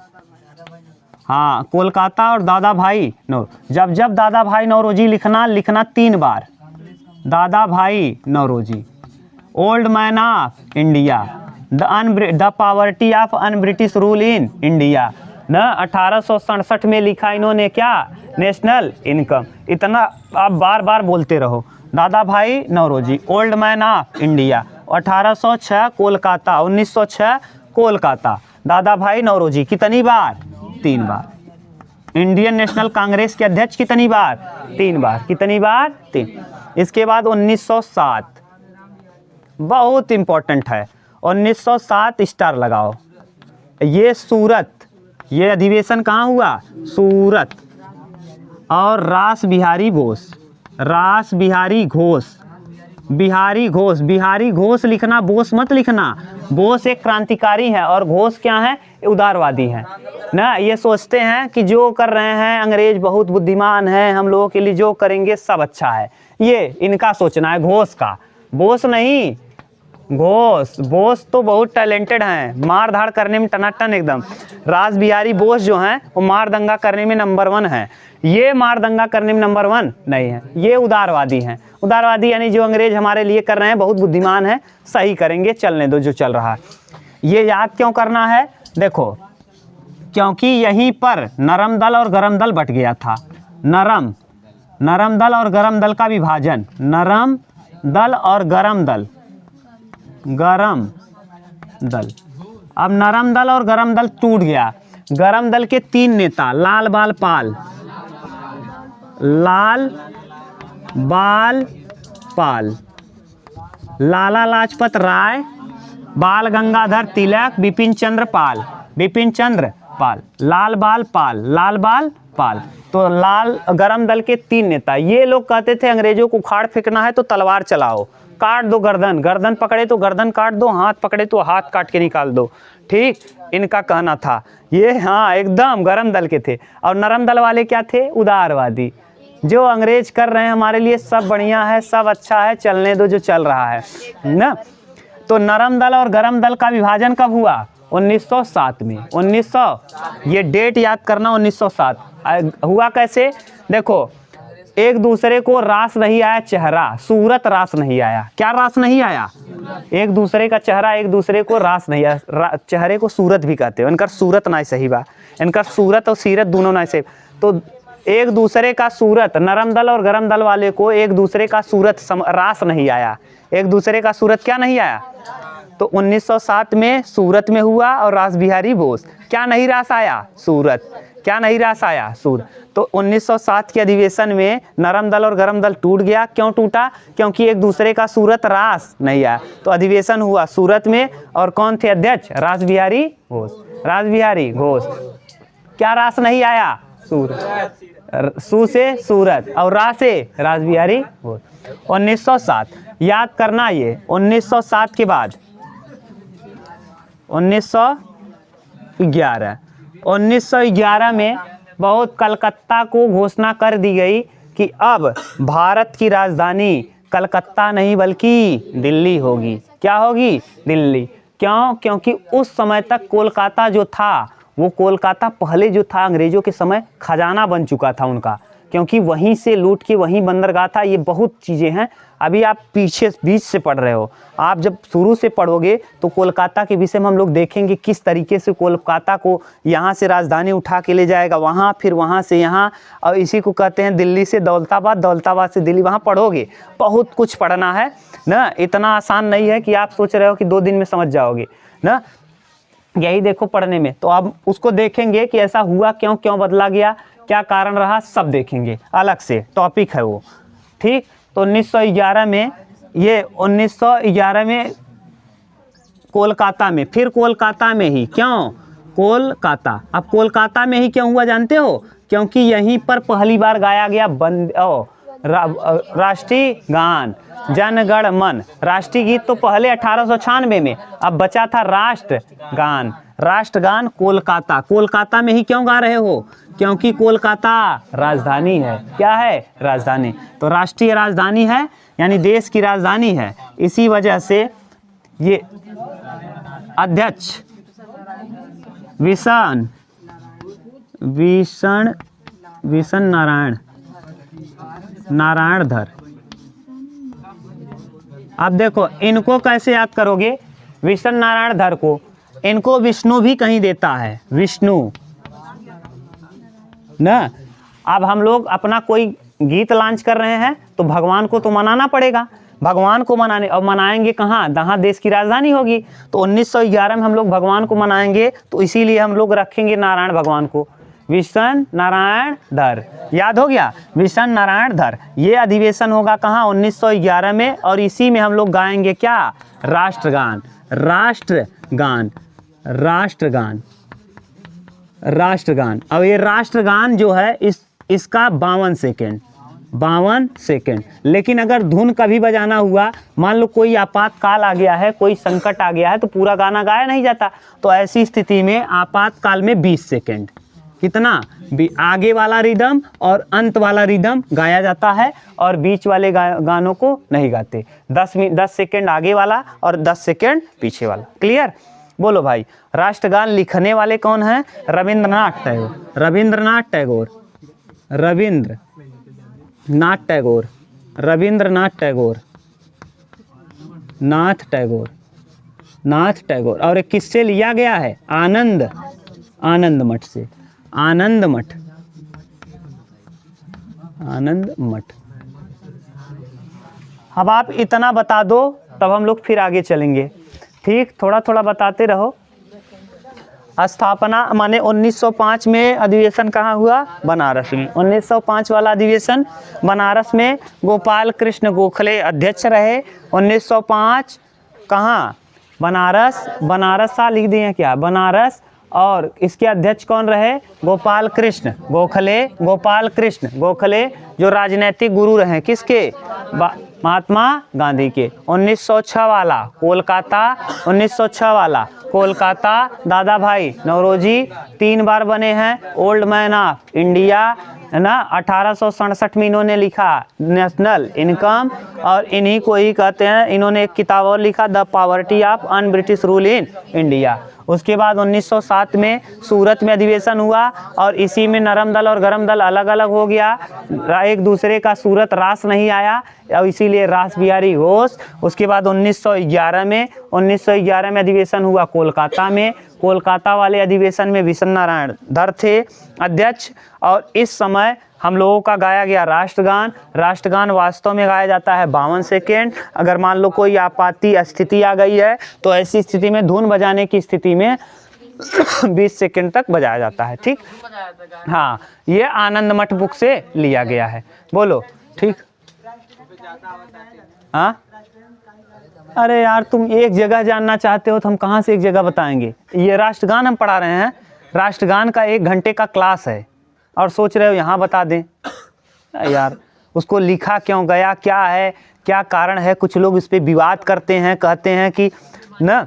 हाँ, कोलकाता और दादा भाई जब दादा भाई नौरोजी लिखना 3 बार, Dadabhai Naoroji, old man of India, the poverty of un British rule in India न 1867 में लिखा इन्होंने क्या? National income. इतना आप बार बार बोलते रहो, Dadabhai Naoroji, old man of India, 1806 Kolkata, 1906 Kolkata, Dadabhai Naoroji कितनी बार? 3 बार। इंडियन नेशनल कांग्रेस के अध्यक्ष कितनी बार? 3 बार। कितनी बार? 3। इसके बाद 1907 बहुत इंपॉर्टेंट है, 1907 स्टार लगाओ। ये सूरत, ये अधिवेशन कहाँ हुआ? सूरत। और रास बिहारी घोष, रास बिहारी घोष, बिहारी घोष, बिहारी घोष लिखना, बोस मत लिखना। बोस एक क्रांतिकारी है और घोष क्या है? उदारवादी है ना। ये सोचते हैं कि जो कर रहे हैं अंग्रेज बहुत बुद्धिमान है, हम लोगों के लिए जो करेंगे सब अच्छा है, ये इनका सोचना है। घोष का, बोस नहीं, घोष। बोस तो बहुत टैलेंटेड हैं, मार धाड़ करने में टनाटन एकदम। रास बिहारी बोस जो हैं वो मार दंगा करने में नंबर 1 है, ये मार दंगा करने में नंबर 1 नहीं है, ये उदारवादी हैं। उदारवादी यानी जो अंग्रेज हमारे लिए कर रहे हैं बहुत बुद्धिमान है, सही करेंगे, चलने दो जो चल रहा है। ये याद क्यों करना है? देखो, क्योंकि यहीं पर नरम दल और गरम दल बट गया था। नरम दल और गरम दल का विभाजन, नरम दल और गरम दल, गरम दल। अब नरम दल और गरम दल टूट गया। गरम दल के 3 नेता, लाल बाल पाल, लाल बाल पाल, लाला लाजपत राय, बाल गंगाधर तिलक, बिपिन चंद्र पाल, बिपिन चंद्र पाल, लाल बाल पाल, लाल बाल पाल। तो लाल गरम दल के 3 नेता, ये लोग कहते थे अंग्रेजों को उखाड़ फेंकना है तो तलवार चलाओ, काट दो गर्दन, गर्दन पकड़े तो गर्दन काट दो, हाथ पकड़े तो हाथ काट के निकाल दो। ठीक, इनका कहना था ये। हाँ, एकदम गरम दल के थे। और नरम दल वाले क्या थे? उदारवादी, जो अंग्रेज कर रहे हैं हमारे लिए सब बढ़िया है, सब अच्छा है, चलने दो जो चल रहा है ना। तो नरम दल और गरम दल का विभाजन कब हुआ? 1907 में। 1900, ये डेट याद करना, 1907 हुआ। कैसे? देखो, एक दूसरे को रास नहीं आया चेहरा, सूरत रास नहीं आया। क्या रास नहीं आया? एक दूसरे का चेहरा, एक दूसरे को रास नहीं आया। चेहरे को सूरत भी कहते हो, इनका सूरत ना सही बा, इनका सूरत और सीरत दोनों ना सही। तो एक दूसरे का सूरत, नरम दल और गरम दल वाले को एक दूसरे का सूरत रास नहीं आया, एक दूसरे का सूरत क्या नहीं आया। तो 1907 में सूरत में हुआ। और रास बिहारी बोस, क्या नहीं रास आया? सूरत। क्या नहीं रास आया? सूरत। तो 1907 के अधिवेशन में नरम दल और गरम दल टूट गया। क्यों टूटा? क्योंकि एक दूसरे का सूरत रास नहीं आया। तो अधिवेशन हुआ सूरत में। और कौन थे अध्यक्ष? रास बिहारी घोष, रास बिहारी घोष। क्या रास नहीं आया? सूरत। सू से सूरत और रा से रास बिहारी घोष। 1907 याद करना। ये 1907 के बाद 1911 में बहुत कलकत्ता को घोषणा कर दी गई कि अब भारत की राजधानी कलकत्ता नहीं बल्कि दिल्ली होगी। क्या होगी? दिल्ली। क्यों? क्योंकि उस समय तक कोलकाता जो था, वो कोलकाता पहले जो था अंग्रेजों के समय खजाना बन चुका था उनका, क्योंकि वहीं से लूट के वहीं बंदरगाह था। ये बहुत चीज़ें हैं, अभी आप पीछे बीच से पढ़ रहे हो। आप जब शुरू से पढ़ोगे तो कोलकाता के विषय में हम लोग देखेंगे किस तरीके से कोलकाता को यहाँ से राजधानी उठा के ले जाएगा वहाँ, फिर वहाँ से यहाँ, और इसी को कहते हैं दिल्ली से दौलताबाद, दौलताबाद से दिल्ली। वहाँ पढ़ोगे, बहुत कुछ पढ़ना है ना। इतना आसान नहीं है कि आप सोच रहे हो कि 2 दिन में समझ जाओगे ना। यही देखो पढ़ने में। तो अब उसको देखेंगे कि ऐसा हुआ क्यों, क्यों बदला गया, क्या कारण रहा, सब देखेंगे, अलग से टॉपिक है वो। ठीक। तो 1911 में ये 1911 में कोलकाता में, फिर कोलकाता में ही, क्यों कोलकाता, अब कोलकाता में ही क्यों हुआ जानते हो? क्योंकि यहीं पर पहली बार गाया गया राष्ट्रीय गान जन गण मन। राष्ट्रीय गीत तो पहले 1896 में, अब बचा था राष्ट्रगान। राष्ट्रगान कोलकाता, कोलकाता में ही क्यों गा रहे हो? क्योंकि कोलकाता राजधानी है। क्या है? राजधानी। तो राष्ट्रीय राजधानी है यानी देश की राजधानी है। इसी वजह से ये अध्यक्ष विशन नारायणधर। अब देखो इनको कैसे याद करोगे? विशन नारायणधर को, इनको विष्णु भी कहीं देता है, विष्णु ना। अब हम लोग अपना कोई गीत लॉन्च कर रहे हैं तो भगवान को तो मनाना पड़ेगा। भगवान को मनाने, और मनाएंगे कहाँ? जहाँ देश की राजधानी होगी। तो 1911 में हम लोग भगवान को मनाएंगे, तो इसीलिए हम लोग रखेंगे नारायण भगवान को, विशन नारायणधर। याद हो गया? विशन नारायणधर। ये अधिवेशन होगा कहाँ? 1911 में, और इसी में हम लोग गाएंगे क्या? राष्ट्रगान। राष्ट्रगान, राष्ट्रगान, राष्ट्रगान। अब ये राष्ट्रगान जो है इसका 52 सेकेंड, 52 सेकेंड। लेकिन अगर धुन कभी बजाना हुआ, मान लो कोई आपातकाल आ गया है, कोई संकट आ गया है, तो पूरा गाना गाया नहीं जाता। तो ऐसी स्थिति में आपातकाल में 20 सेकेंड, कितना? आगे वाला रिदम और अंत वाला रिदम गाया जाता है, और बीच वाले गानों को नहीं गाते। 10 सेकेंड आगे वाला और 10 सेकेंड पीछे वाला। क्लियर? बोलो भाई, राष्ट्रगान लिखने वाले कौन हैं? रविंद्रनाथ टैगोर। रविंद्रनाथ टैगोर, रविंद्रनाथ टैगोर, रविंद्रनाथ टैगोर, नाथ टैगोर, नाथ टैगोर। और एक किससे लिया गया है? आनंद मठ से। आनंद मठ, आनंद मठ। अब आप इतना बता दो, तब हम लोग फिर आगे चलेंगे। ठीक, थोड़ा थोड़ा बताते रहो। स्थापना माने 1905 में अधिवेशन कहाँ हुआ? बनारस में। 1905 वाला अधिवेशन बनारस में गोपाल कृष्ण गोखले अध्यक्ष रहे। 1905 कहाँ? बनारस। बनारस सा लिख दिए क्या? बनारस। और इसके अध्यक्ष कौन रहे? गोपाल कृष्ण गोखले। गोपाल कृष्ण गोखले जो राजनीतिक गुरु रहे, किसके? महात्मा गांधी के। 1906 वाला कोलकाता, 1906 वाला कोलकाता दादा भाई नौरोजी 3 बार बने हैं ओल्ड मैन ऑफ इंडिया, है ना। 1867 में इन्होंने लिखा नेशनल इनकम, और इन्हीं को ही कहते हैं, इन्होंने एक किताब और लिखा the poverty of un British rule in India. उसके बाद 1907 में सूरत में अधिवेशन हुआ, और इसी में नरम दल और गरम दल अलग अलग हो गया, एक दूसरे का सूरत रास नहीं आया, और इसीलिए रास बिहारी घोष। उसके बाद 1911 में अधिवेशन हुआ कोलकाता में। कोलकाता वाले अधिवेशन में विशन नारायणधर थे अध्यक्ष, और इस समय हम लोगों का गाया गया राष्ट्रगान। राष्ट्रगान वास्तव में गाया जाता है 52 सेकेंड। अगर मान लो कोई आपाती स्थिति आ गई है, तो ऐसी स्थिति में धुन बजाने की स्थिति में 20 सेकेंड तक बजाया जाता है। ठीक, हाँ, ये आनंद मठ बुक से लिया गया है। बोलो, ठीक। हाँ, अरे यार, तुम एक जगह जानना चाहते हो तो हम कहाँ से एक जगह बताएंगे? ये राष्ट्रगान हम पढ़ा रहे हैं, राष्ट्रगान का 1 घंटे का क्लास है, और सोच रहे हो यहाँ बता दें? यार, उसको लिखा क्यों गया, क्या है, क्या कारण है? कुछ लोग इस पे विवाद करते हैं, कहते हैं कि न,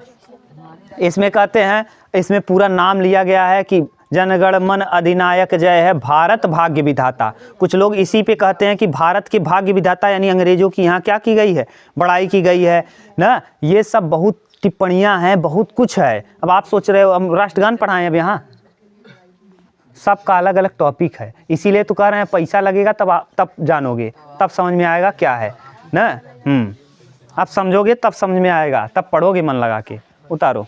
इसमें कहते हैं, इसमें पूरा नाम लिया गया है कि जनगण मन अधिनायक जय है, भारत भाग्य विधाता। कुछ लोग इसी पे कहते हैं कि भारत के भाग्य विधाता यानी अंग्रेजों की यहाँ क्या की गई है? बड़ाई की गई है ना। ये सब बहुत टिप्पणियाँ हैं, बहुत कुछ है। अब आप सोच रहे हो हम राष्ट्रगान पढ़ाएं अब यहाँ? सबका अलग अलग टॉपिक है, इसीलिए तो कह रहे हैं पैसा लगेगा तब जानोगे, तब समझ में आएगा क्या है ना। अब समझोगे तब समझ में आएगा, तब पढ़ोगे मन लगा के। उतारो।